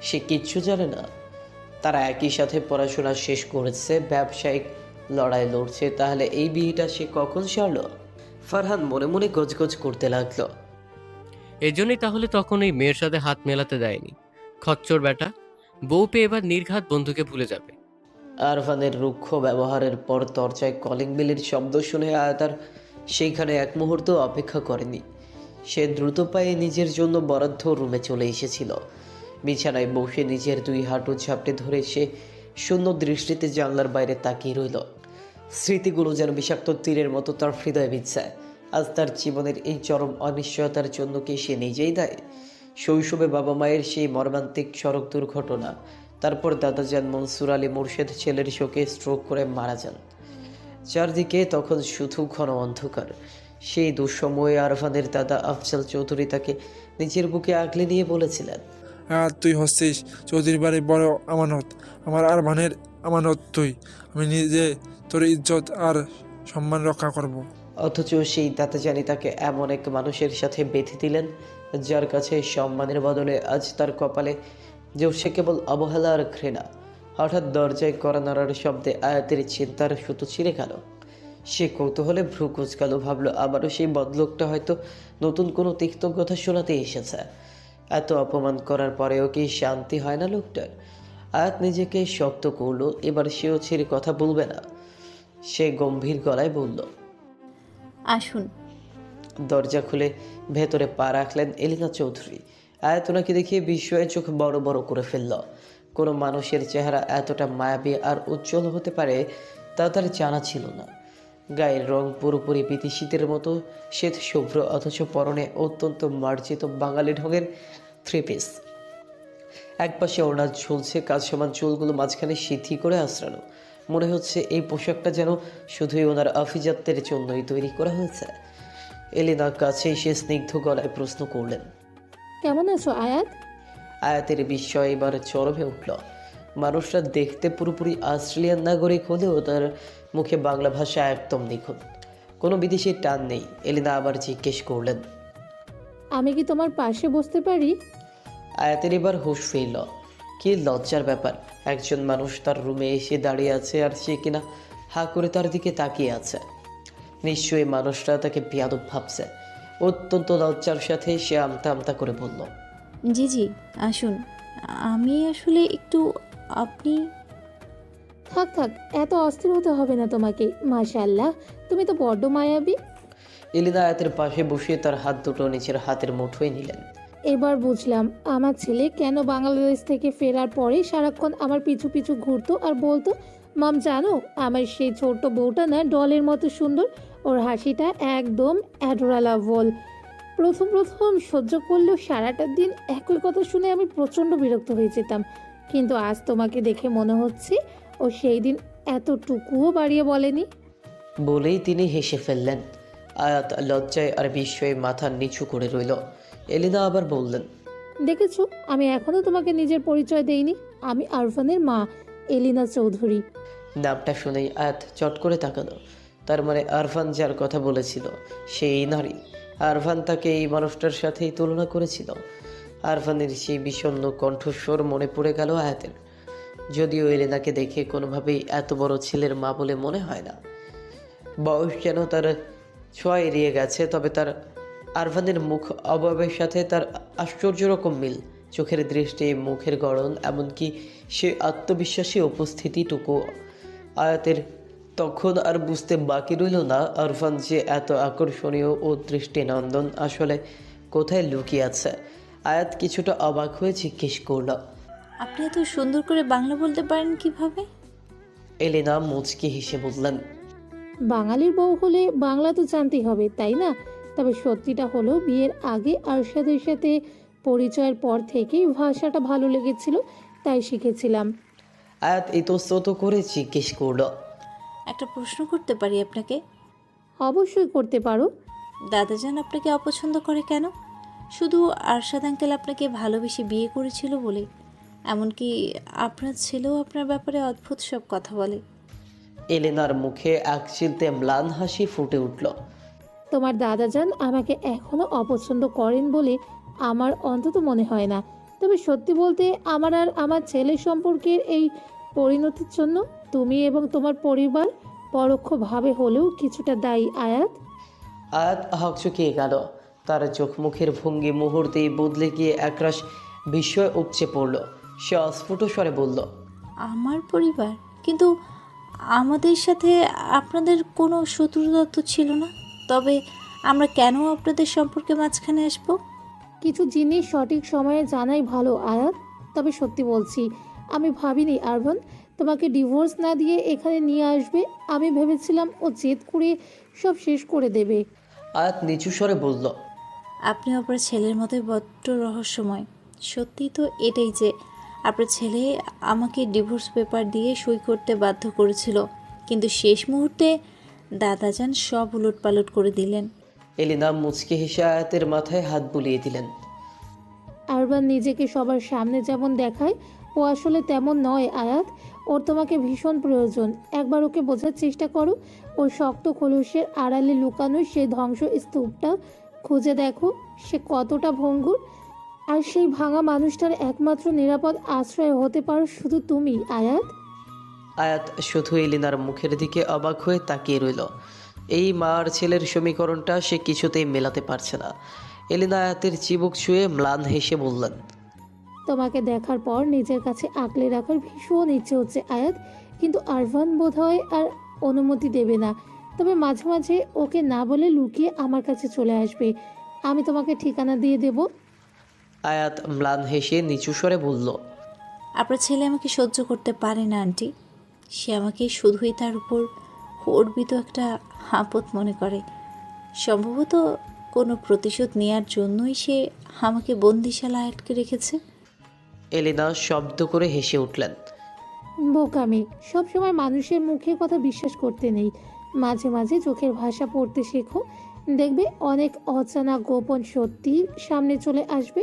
সে কিচ্ছু জানে না। তারা একই সাথে পড়াশোনা শেষ করেছে, ব্যবসায়িক লড়াই লড়ছে, তাহলে এই বিয়েটা সে কখন সারল? ফারহান মনে মনে গজগজ করতে লাগলো। এই জন্যই তাহলে তখন এই মেয়ের সাথে হাত মেলাতে দেয়নি। খচ্চর বেটা, বউ পেয়ে এবার নির্ঘাত বন্ধুকে ভুলে যাবে। আরফানের রুক্ষ ব্যবহারের পর দরজায় কলিং বেলের শব্দ শুনে আয়াত আর সেইখানে এক মুহূর্ত অপেক্ষা করেনি। সে দ্রুত পায়ে নিজের জন্য বরাদ্দ রুমে চলে এসেছিল। বিছানায় বসে নিজের 2 হাঁটু ঝাপটে ধরে সে শূন্য দৃষ্টিতে জানলার বাইরে তাকিয়ে রইল। স্মৃতিগুলো যেন বিষাক্ত তীরের মতো তার হৃদয়ে বিচ্ছে। আজ তার জীবনের এই চরম অনিশ্চয়তার জন্য কি সে নিজেই দায়ী? শৈশবে বাবা মায়ের সেই মর্মান্তিক সড়ক দুর্ঘটনা, তারপর দাদাজান মনসুর আলী মুর্শেদ ছেলের শোকে স্ট্রোক করে মারা যান। চারদিকে তখন শুধু ঘন অন্ধকার। সেই দুঃসময়ে আরফানের দাদা আফজাল চৌধুরী তাকে নিজের বুকে আগলে নিয়ে বলেছিলেন, আর তুই হচ্ছিস চৌধুরী বাড়ির বড় আমানত, আমার আরমানের আমানত তুই। আমি নিজে তোর ইজ্জত আর সম্মান রক্ষা করব। অথচ সেই দাদাজানি তাকে এমন এক মানুষের সাথে বেঁধে দিলেন, যার কাছে সম্মানের বদলে আজ তার কপালে জোরসে কেবল অবহেলা আর ঘৃণা। হঠাৎ দরজায় কড়া নাড়ার শব্দে আয়াতের চিন্তার সুতো ছিঁড়ে গেল। সে কৌতূহলে ভ্রু কুচকালো, ভাবলো আবারও সেই বদলোকটা হয়তো নতুন কোনো তিক্ত কথা শোনাতে এসেছে। এত অপমান করার পরেও কি শান্তি হয় না লোকটার? আয়াত নিজেকে শক্ত করলো, এবার সেও ছেড়ে কথা বলবে না। সে গম্ভীর গলায় বলল, আসুন। দরজা খুলে ভেতরে পা রাখলেন এলিনা চৌধুরী। আয়াত ওনাকে দেখিয়ে বিস্ময়ে চোখ বড় বড় করে ফেলল। কোনো মানুষের চেহারা এতটা মায়াবী আর উজ্জ্বল হতে পারে তা তার জানা ছিল না। গায়ের রং পুরোপুরি বিদেশিদের মতো শ্বেত শুভ্র, অথচ পরনে অত্যন্ত মার্জিত বাঙালি ঢঙের 3 পিস। একপাশে ওড়না ঝুলছে, কাজ সমান চুলগুলো মাঝখানে সিদ্ধি করে আশ্রানো। মনে হচ্ছে এই পোশাকটা যেন শুধুই ওনার আফিজাতের জন্যই তৈরি করা হয়েছে। এলিনার কাছে এসে স্নিগ্ধ গলায় প্রশ্ন করলেন, কেমন আছো আয়াত? আয়াতের বিস্ময় এবার চরমে উঠল। মানুষটা দেখতে পুরোপুরি অস্ট্রেলিয়ান নাগরিক হলেও তার মুখে বাংলা ভাষা একদম নিখুঁত, কোনো বিদেশি টান নেই। এলিনা আবার জিজ্ঞেস করলেন, আমি কি তোমার পাশে বসতে পারি? আয়াতের এবার হুঁশ ফিরল। কি লজ্জার ব্যাপার, একজন মানুষ তার রুমে এসে দাঁড়িয়ে আছে আর সে কিনা হা করে তার দিকে তাকিয়ে আছে। নিশ্চয়ই মানুষটা তাকে বেয়াদব ভাবছে। অত্যন্ত লজ্জার সাথে সে আমতা আমতা করে বলল, জি জি আসুন। আমি আসলে একটু, আপনি থাক থাক, এত অস্থির হতে হবে না তোমাকে। মাশাআল্লাহ, তুমি তো বড্ড মায়াবী। এলিনা আয়াতের পাশে বসিয়ে তার হাত দুটো নিচের হাতের মুঠোয় নিলেন। এবার বুঝলাম আমার ছেলে কেন বাংলাদেশ থেকে ফেরার পরে সারাক্ষণ আমার পিছু পিছু ঘুরতো আর বলতো, মাম জানো আমার সেই ছোট্ট বউটা না ডলের মতো সুন্দর, ওর হাসিটা একদম অ্যাডোরালাবল। প্রথম প্রথম সহ্য করলেও সারাটা দিন একই কথা শুনে আমি প্রচণ্ড বিরক্ত হয়ে যেতাম, কিন্তু আজ তোমাকে দেখে মনে হচ্ছে ও সেই দিন এতটুকুও বাড়িয়ে বলেনি। বলেই তিনি হেসে ফেললেন। আয়াত লজ্জায় আর বিস্ময়ে মাথা নিচু করে রইল। এলিনা আবার বললেন, দেখেছো, আমি এখনো তোমাকে নিজের পরিচয় দেইনি। আমি আরফানের মা, এলিনা চৌধুরী। নামটা শুনেই আয়াত চট করে তাকালো। তার মানে আরফান যার কথা বলেছিল সেই নারী। আরফান তাকে এই মানুষটার সাথেই তুলনা করেছিল। আরফানের সেই বিষণ্ণ কণ্ঠস্বর মনে পড়ে গেল আয়াতের। যদিও এলিনাকে দেখে কোনোভাবেই এত বড় ছেলের মা বলে মনে হয় না। বয়স যেন তার ছোঁয়া এড়িয়ে গেছে, তবে তার আরফানের মুখ অবয়বের সাথে তার আশ্চর্য রকম মিল। চোখের দৃষ্টি, মুখের গড়ন, এমনকি সে আত্মবিশ্বাসী উপস্থিতিটুকু। আয়াতের তখন আর বুঝতে বাকি রইল না আরফান যে এত আকর্ষণীয় ও দৃষ্টিনন্দন আসলে কোথায় লুকিয়ে আছে। আয়াত কিছুটা অবাক হয়ে জিজ্ঞেস করল, আপনি এত সুন্দর করে বাংলা বলতে পারেন কিভাবে? এলিনা মুচকি হেসে বললেন, বাঙালির বউ হলে বাংলা তো জানতেই হবে, তাই না? তবে সত্যিটা হলো বিয়ের আগে আরশাদের সাথে পরিচয়ের পর থেকেই ভাষাটা ভালো লেগেছিল, তাই শিখেছিলাম। আয়াত ইতস্তত করে জিজ্ঞেস করল, একটা প্রশ্ন করতে পারি আপনাকে? অবশ্যই করতে পারো। দাদাজান আপনাকে অপছন্দ করে কেন? শুধু আরশাদ আঙ্কেল আপনাকে ভালোবেসে বিয়ে করেছিল বলে। এমনকি আপনার ছেলেও আপনার ব্যাপারে অদ্ভুত সব কথা বলে। এলেনার মুখে এক চিলতে ম্লান হাসি ফুটে উঠল। তোমার দাদাজান আমাকে এখনো অপছন্দ করেন বলে আমার অন্তত মনে হয় না। তবে সত্যি বলতে আমার আর আমার ছেলের সম্পর্কের এই পরিণতির জন্য তুমি এবং তোমার পরিবার পরোক্ষভাবে হলেও কিছুটা দায়ী আয়াত। আয়াত হকচকিয়ে গেল। তার চোখ মুখের ভঙ্গি মুহূর্তেই বদলে গিয়ে একরাশ বিস্ময় উপচে পড়ল। সে অস্ফুট স্বরে বলল, আমার পরিবার? কিন্তু আমাদের সাথে আপনাদের কোনো শত্রুতা তো ছিল না। তবে আমরা কেন আপনাদের সম্পর্কে মাঝখানে আসবো? কিছু জিনিস সঠিক সময়ে জানাই ভালো আয়াত। তবে সত্যি বলছি, আমি ভাবিনি আরবান তোমাকে ডিভোর্স না দিয়ে এখানে নিয়ে আসবে। আমি ভেবেছিলাম ও জেদ করে সব শেষ করে দেবে। আয়াত নিচু স্বরে বলল, আপনি আপনার ছেলের মতোই বড্ড রহস্যময়। সত্যি তো এটাই যে আপনার ছেলে আমাকে ডিভোর্স পেপার দিয়ে সই করতে বাধ্য করেছিল, কিন্তু শেষ মুহূর্তে দাদাজান সব উলটপালট করে দিলেন। এলিনা মুচকি হেসে আয়াতের মাথায় হাত বুলিয়ে দিলেন। আরবান নিজেকে সবার সামনে যেমন দেখায় ও আসলে তেমন নয় আয়াত। ওর তোমাকে ভীষণ প্রয়োজন। একবার ওকে বোঝার চেষ্টা করো। ওর শক্ত খোলসের আড়ালে লুকানো সেই ধ্বংস স্তূপটা খুঁজে দেখো। সে কতটা ভঙ্গুর। আর সেই ভাঙা মানুষটার একমাত্র নিরাপদ আশ্রয় হতে পারো শুধু তুমি আয়াত। আয়াত শুধু এলিনার মুখের দিকে অবাক হয়ে তাকিয়ে রইল। এই মা আর ছেলের সমীকরণটা সে কিছুতেই মেলাতে পারছে না। এলিনা আয়াতের চিবুক ছুঁয়ে ম্লান হেসে বললেন, তোমাকে দেখার পর নিজের কাছে আঁকলে রাখার ভীষণ ইচ্ছে হচ্ছে আয়াত, কিন্তু আরভান বোধহয় আর অনুমতি দেবে না। তবে মাঝে মাঝে ওকে না বলে লুকিয়ে আমার কাছে চলে আসবে। আমি তোমাকে ঠিকানা দিয়ে দেব। আয়াত ম্লান হেসে নিচু স্বরে বলল, আপনার ছেলে আমাকে সহ্য করতে পারে না আন্টি। সে আমাকে শুধুই তার উপর অর্পিত একটা আপদ মনে করে। সম্ভবত কোনো প্রতিশোধ নেয়ার জন্যই সে আমাকে বন্দিশালা আটকে রেখেছে। এলিনা শব্দ করে হেসে উঠলেন। বোকামি। সবসময় মানুষের মুখের কথা বিশ্বাস করতে নেই। মাঝে মাঝে চোখের ভাষা পড়তে শেখো। দেখবে অনেক অজানা গোপন সত্যি সামনে চলে আসবে।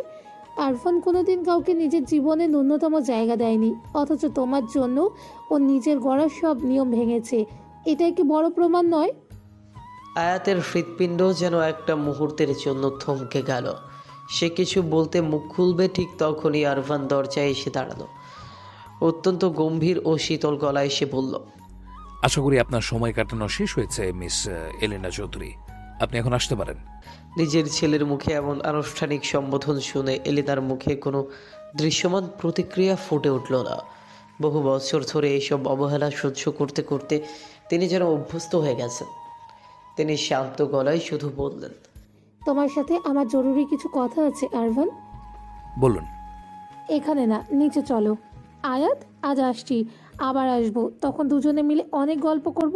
আরফান কোনোদিন কাউকে নিজের জীবনে ন্যূনতম জায়গা দেয়নি, অথচ তোমার জন্য ও নিজের গড়া সব নিয়ম ভেঙেছে। এটাই কি বড় প্রমাণ নয়? আয়াতের হৃৎপিণ্ড যেন একটা মুহূর্তের জন্য থমকে গেল। সে কিছু বলতে মুখ খুলবে ঠিক তখনই আরভান দরজায় এসে দাঁড়ালো। অত্যন্ত গম্ভীর ও শীতল গলায় সে বলল, আশা করি আপনার সময় কাটানো শেষ হয়েছে মিস এলেনা চৌধুরী। আপনি এখন আসতে পারেন। নিজের ছেলের মুখে এমন আনুষ্ঠানিক সম্বোধন শুনে এলিনার মুখে কোনো দৃশ্যমান প্রতিক্রিয়া ফুটে উঠল না। বহু বছর ধরে এইসব অবহেলা সহ্য করতে করতে তিনি যেন অভ্যস্ত হয়ে গেছেন। তিনি শান্ত গলায় শুধু বললেন, তোমার সাথে আমার জরুরি কিছু কথা আছে আরভান। বলুন। এখানে না, নিচে চলো। আয়াত, আজ আসছি, আবার আসবো। তখন দুজনে মিলে অনেক গল্প করব।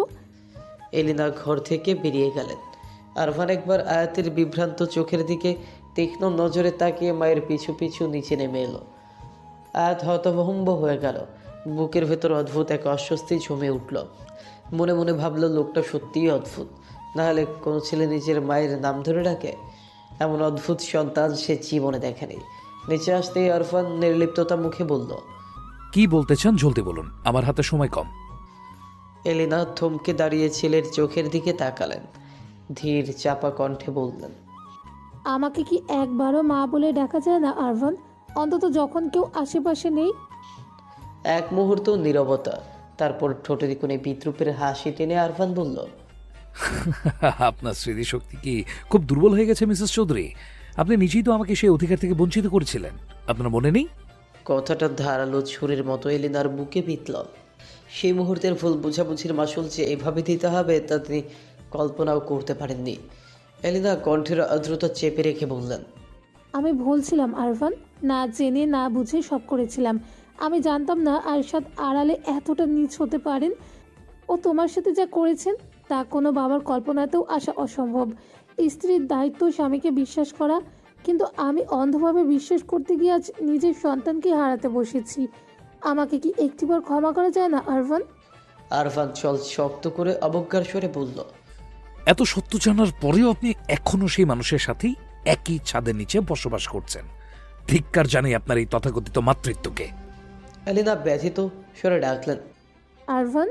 এলিনা ঘর থেকে বেরিয়ে গেলেন। আরভান একবার আয়াতের বিভ্রান্ত চোখের দিকে তীক্ষ্ণ নজরে তাকিয়ে মায়ের পিছু পিছু নিচে নেমে এলো। আয়াত হতভম্ব হয়ে গেল। বুকের ভেতর অদ্ভুত এক অস্বস্তি জমে উঠল। মনে মনে ভাবল, লোকটা সত্যিই অদ্ভুত। নাহলে কোনো ছেলে নিজের মায়ের নাম ধরে ডাকে? এমন অদ্ভুত সন্তান সে জীবনে দেখেনি। নিচে আসতেই আরফান নির্লিপ্ততা মুখে বলল, কি বলতে চান জলদি বলুন, আমার হাতে সময় কম। এলিনা থমকে দাঁড়িয়ে ছেলের চোখের দিকে তাকালেন। ধীর চাপা কণ্ঠে বললেন, আমাকে কি একবারও মা বলে ডাকা যায় না আরভান? অন্তত যখন কেউ আশেপাশে নেই। এক মুহূর্ত নীরবতা। তারপর ঠোঁটের কোণে বিদ্রুপের হাসি টেনে আরফান বলল, আপনার স্মৃতিশক্তি কি খুব দুর্বল হয়ে গেছে মিসেস চৌধুরী? আপনি নিজেই তো আমাকে সেই অধিকার থেকে বঞ্চিত করেছিলেন, আপনার মনে নেই? কথাটা ধারালো ছুরির মতো এলিনার বুকে বিঁধল। সেই মুহূর্তের ভুল বোঝাবুঝির মাসুল যে এভাবে দিতে হবে তা তিনি কল্পনাও করতে পারেননি। এলিনা কণ্ঠের আর্দ্রতা চেপে রেখে বললেন, আমি ভুলছিলাম আরভান, না জেনে না বুঝে সব করেছিলাম। আমি জানতাম না আরশাদ আড়ালে এতটা নীচ হতে পারেন। ও তোমার সাথে যা করেছেন তা কোনো বাবার কল্পনাতেও আসা অসম্ভব। স্ত্রীর দায়িত্ব স্বামীকে বিশ্বাস করা, কিন্তু আমি অন্ধভাবে বিশ্বাস করতে গিয়ে আজ নিজের সন্তানকে হারাতে বসেছি। আমাকে কি একটিবার ক্ষমা করা যায় না আরভান? আরফান চল শক্ত করে অবজ্ঞার স্বরে বলল, এত সত্য জানার পরেও আপনি এখনো সেই মানুষের সাথেই? একই ছাদের নিচে বসবাস করছেন। ধিক্কার জানাই আপনার এই তথাকথিত মাতৃত্বকে। এলিনা ব্যথিত স্বরে ডাকলেন, আরভান,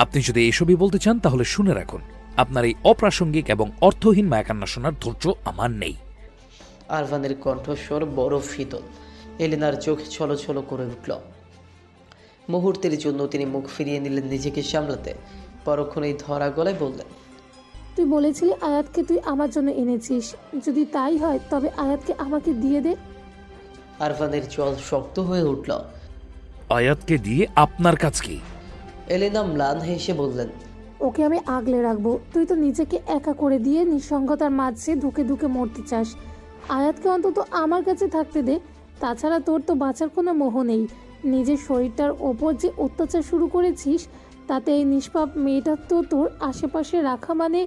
আপনি যদি এসবই বলতে চান তাহলে শুনে রাখুন, আপনার এই অপ্রাসঙ্গিক এবং অর্থহীন মায়াকান্না শোনার ধৈর্য আমার নেই। আরভানের কণ্ঠস্বর বরফ শীতল। এলিনার চোখ ছলছল করে উঠল। মুহূর্তের জন্য তিনি মুখ ফিরিয়ে নিলেন নিজেকে সামলাতে। পরক্ষণেই ধরা গলায় বললেন, তুই বলেছিলি আয়াতকে তুই আমার জন্য এনেছিস। যদি তাই হয় তবে আয়াতকে আমাকে দিয়ে দে। আরভানের চল শক্ত হয়ে উঠল। আয়াতকে দিয়ে আপনার কাজ কি? এলিনা ম্লান হেসে বললেন, ওকে আমি আগলে রাখবো। তুই তো নিজেকে একা করে দিয়ে নিঃসঙ্গতার মাঝে ধুকে ধুকে মরতে চাস। আয়াতকে অন্তত আমার কাছে থাকতে দে। তাছাড়া তোর তো বাঁচার কোনো মোহ নেই। নিজের শরীরটার ওপর যে অত্যাচার শুরু করেছিস, তাতে এই নিষ্পাপ মেয়েটা তো তোর আশেপাশে রাখা মানে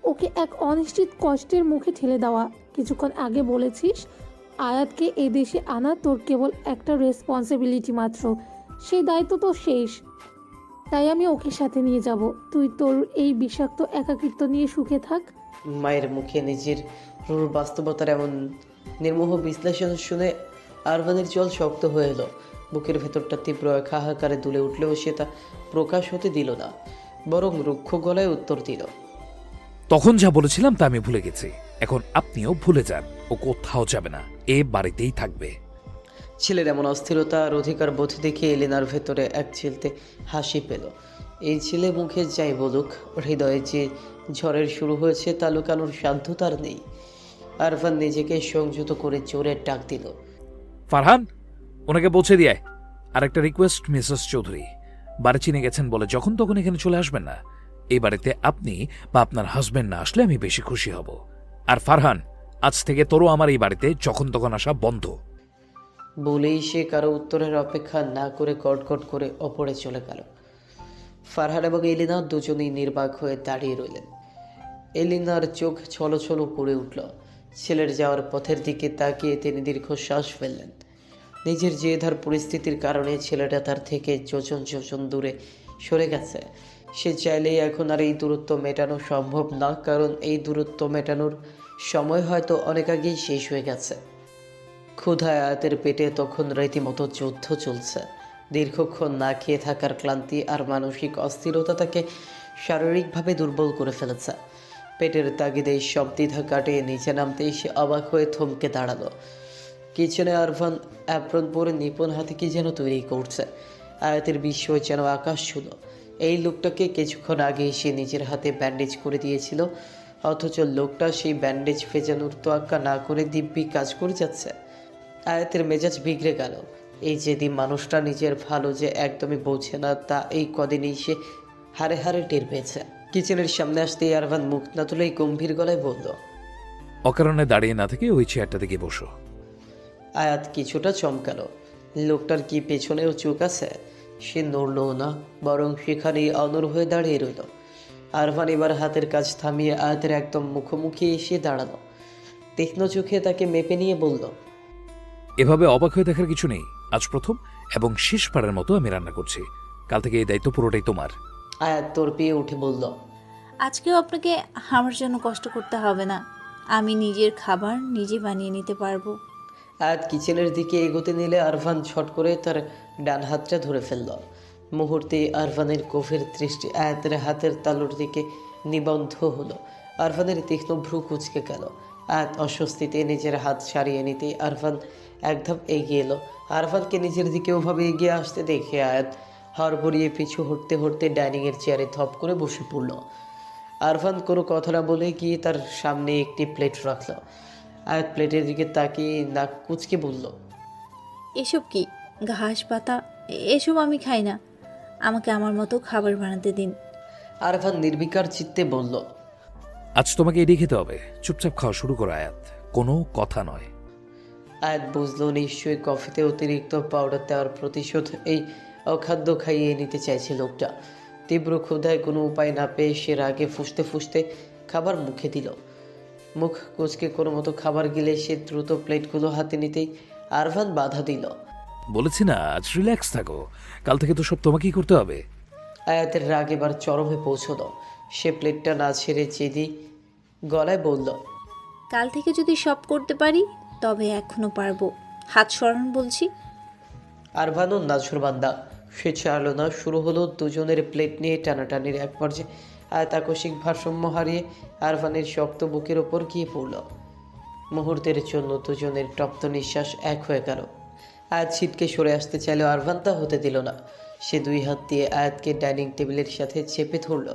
ওকে এক অনিশ্চিত কষ্টের মুখে ঠেলে দেওয়া। কিছুক্ষণ আগে বলেছিস আয়াতকে এই দেশে আনা তোর কেবল একটা রেসপন্সিবিলিটি মাত্র, সেই দায়িত্ব তো শেষ। তাই আমি ওকে সাথে নিয়ে যাব। তুই তোর এই বিষাক্ত একাকিত্ব নিয়ে সুখে থাক। মায়ের মুখে নিজের রূঢ় বাস্তবতার এমন নির্মোহ বিশ্লেষণ শুনে আরভানের চল শক্ত হয়ে এলো। বুকের ভেতরটা তীব্র এক হাহাকারে দুলে উঠলেও সে তা প্রকাশ হতে দিল না, বরং রুক্ষ গলায় উত্তর দিল, তখন যা বলেছিলাম তা আমি ভুলে গেছি। এখন আপনিও ভুলে যান। ও কোথাও যাবে না, এ বাড়িতেই থাকবে। ছেলের এমন অস্থিরতা আর অধিকার বোধ দেখে এলিনার ভেতরে এক চিলতে হাসি পেল। এই ছেলে মুখে যাই বলুক, হৃদয়ে যে ঝড়ের শুরু হয়েছে তা লুকানোর সাধ্য তার নেই। আরভান নিজেকে সংযত করে জোরে ডাক দিল, ফারহান, ওনাকে পৌঁছে দিয়ে আর একটা রিকোয়েস্ট, মিসেস চৌধুরী, বাড়ি চিনে গেছেন বলে যখন তখন এখানে চলে আসবেন না। এই বাড়িতে আপনি বা আপনার হাজবেন্ড না আসলে আমি বেশি খুশি হব। আর ফারহান, আজ থেকে তোরও আমার এই বাড়িতে যখন তখন আসা বন্ধ। বলেই সে কারো উত্তরের অপেক্ষা না করে কটকট করে ওপরে চলে গেল। ফারহান এবং এলিনা দুজনেই নির্বাক হয়ে দাঁড়িয়ে রইলেন। এলিনার চোখ ছলছল করে উঠল। ছেলের যাওয়ার পথের দিকে তাকিয়ে তিনি দীর্ঘশ্বাস ফেললেন। নিজের জেদার পরিস্থিতির কারণে ছেলেটা তার থেকে যোজন যোজন দূরে সরে গেছে। সে চাইলেই এখন আর এই দূরত্ব মেটানো সম্ভব না, কারণ এই দূরত্ব মেটানোর সময় হয়তো অনেক আগেই শেষ হয়ে গেছে। ক্ষুধায় আয়াতের পেটে তখন রীতিমতো যুদ্ধ চলছে। দীর্ঘক্ষণ না খেয়ে থাকার ক্লান্তি আর মানসিক অস্থিরতা তাকে শারীরিকভাবে দুর্বল করে ফেলেছে। পেটের তাগিদে সব দ্বিধা কাটিয়ে নিচে নামতেই সে অবাক হয়ে থমকে দাঁড়ালো। কিচেনে আরভান অ্যাপ্রন পরে নিপুণ হাতে কি যেন তৈরি করছে। আয়াতের বিস্ময় যেন আকাশ ছিল। এই লোকটাকে কিছুক্ষণ আগে সে নিজের হাতে ব্যান্ডেজ করে দিয়েছিল, অথচ লোকটা সেই ব্যান্ডেজ ভেজানোর তোয়াক্কা না করে দিব্যি কাজ করে যাচ্ছে। আয়াতের মেজাজ বিগড়ে গেল। এই যেদিন মানুষটা নিজের ভালো যে একদমই বোঝে না, তা এই কদিনই সে হারে হারে টের পেয়েছে। কিচেনের সামনে আসতেই আরভান মুখ না তুলেই গম্ভীর গলায় বলল, অকারণে দাঁড়িয়ে না থেকে ওই চেয়ারটা দিকে বসো। আয়াত কিছুটা চমকালো। লোকটার কি পেছনেও চোখ আছে? সে নড়লও না, বরং সেখানেই অনড় হয়ে দাঁড়িয়ে রইল। আরভান এবার হাতের কাজ থামিয়ে আয়াতের একদম মুখোমুখি এসে দাঁড়ালো। তীক্ষ্ণ চোখে তাকে মেপে নিয়ে বলল, এভাবে অবাক হয়ে দেখার কিছু নেই। আজ প্রথম এবং শেষবারের মতো আমি রান্না করছি। কাল থেকে এই দায়িত্ব পুরোটাই তোমার। আয়াত তোর পেয়ে উঠে বলল, আজকেও আপনাকে আমার জন্য কষ্ট করতে হবে না। আমি নিজের খাবার নিজে বানিয়ে নিতে পারবো। আয়াত কিচেনের দিকে এগোতে নিলে আরভান ছট করে তার ডান হাতটা ধরে ফেলল। মুহূর্তে আরভানের গভীর দৃষ্টি আয়াতের হাতের তালুর দিকে নিবন্ধ হলো। আরভানের তীক্ষ্ণ ভ্রু কুঁচকে গেল। আয়াত অস্বস্তিতে নিজের হাত ছাড়িয়ে নিতেই আরভান এক ধাপ এগিয়ে এলো। আরভানকে নিজের দিকে ওভাবে এগিয়ে আসতে দেখে আয়াত হড়বড়িয়ে পিছু হটতে হটতে ডাইনিংয়ের চেয়ারে ধপ করে বসে পড়ল। আরভান কোনো কথা না বলে গিয়ে তার সামনে একটি প্লেট রাখল। আয়াত প্লেটের দিকে তাকিয়ে নাক কুচকে বলল, এসব কি? ঘাস পাতা এসব আমি খাই না। আমাকে আমার মতো খাবার বানাতে দিন। আরভান নির্বিকার চিত্তে বলল, আজ তোমাকে এড়িয়ে খেতে হবে। চুপচাপ খাওয়া শুরু করো আয়াত, কোনো কথা নয়। আয়াত বুঝলো নিশ্চয়ই কফিতে অতিরিক্ত পাউডার দেওয়ার প্রতিশোধ এই অখাদ্য খাইয়ে নিতে চাইছে লোকটা। তীব্র ক্ষুধায় কোনো উপায় না পেয়ে সে রাগে ফুঁসতে ফুঁসতে খাবার মুখে দিল। মুখ কুচকে কোনো মতো খাবার গিলে সে দ্রুত প্লেটগুলো হাতে নিতেই আরভান বাধা দিল। বলেছি না, আজ রিল্যাক্স থাকো। কাল থেকে তো সব তোমাকেই করতে হবে। আয়াতের রাগ এবার চরমে পৌঁছল। সে প্লেটটা না ছেড়ে চেদি গলায় বলল, কাল থেকে যদি সব করতে পারি তবে এখনো পারবো। হাত সরান বলছি। আরভানও নাজরবান্দা সে ছাড়লো না। শুরু হলো দুজনের প্লেট নিয়ে টানাটানির। এক পর্যায়ে আয়তাকস্মিক ভারসাম্য হারিয়ে আরভানের শক্ত বুকের ওপর গিয়ে পড়ল। মুহূর্তের জন্য দুজনের তপ্ত নিঃশ্বাস এক হয়ে গেল। আয়াত ছিটকে সরে আসতে চাইলেও আরভান তা হতে দিল না। সে দুই হাত দিয়ে আয়াতকে ডাইনিং টেবিলের সাথে চেপে ধরল।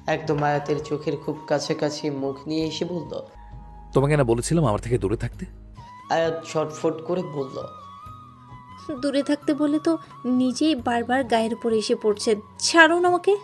একদম আয়াতের চোখের খুব কাছাকাছি মুখ নিয়ে এসে বলল। তোমাকে না বলেছিলাম আমার থেকে দূরে থাকতে? আয়াত ছটফট করে বলল। দূরে থাকতে বলে তো নিজেই বারবার গায়ের উপর এসে পড়ছেন। ছাড়ুন আমাকে।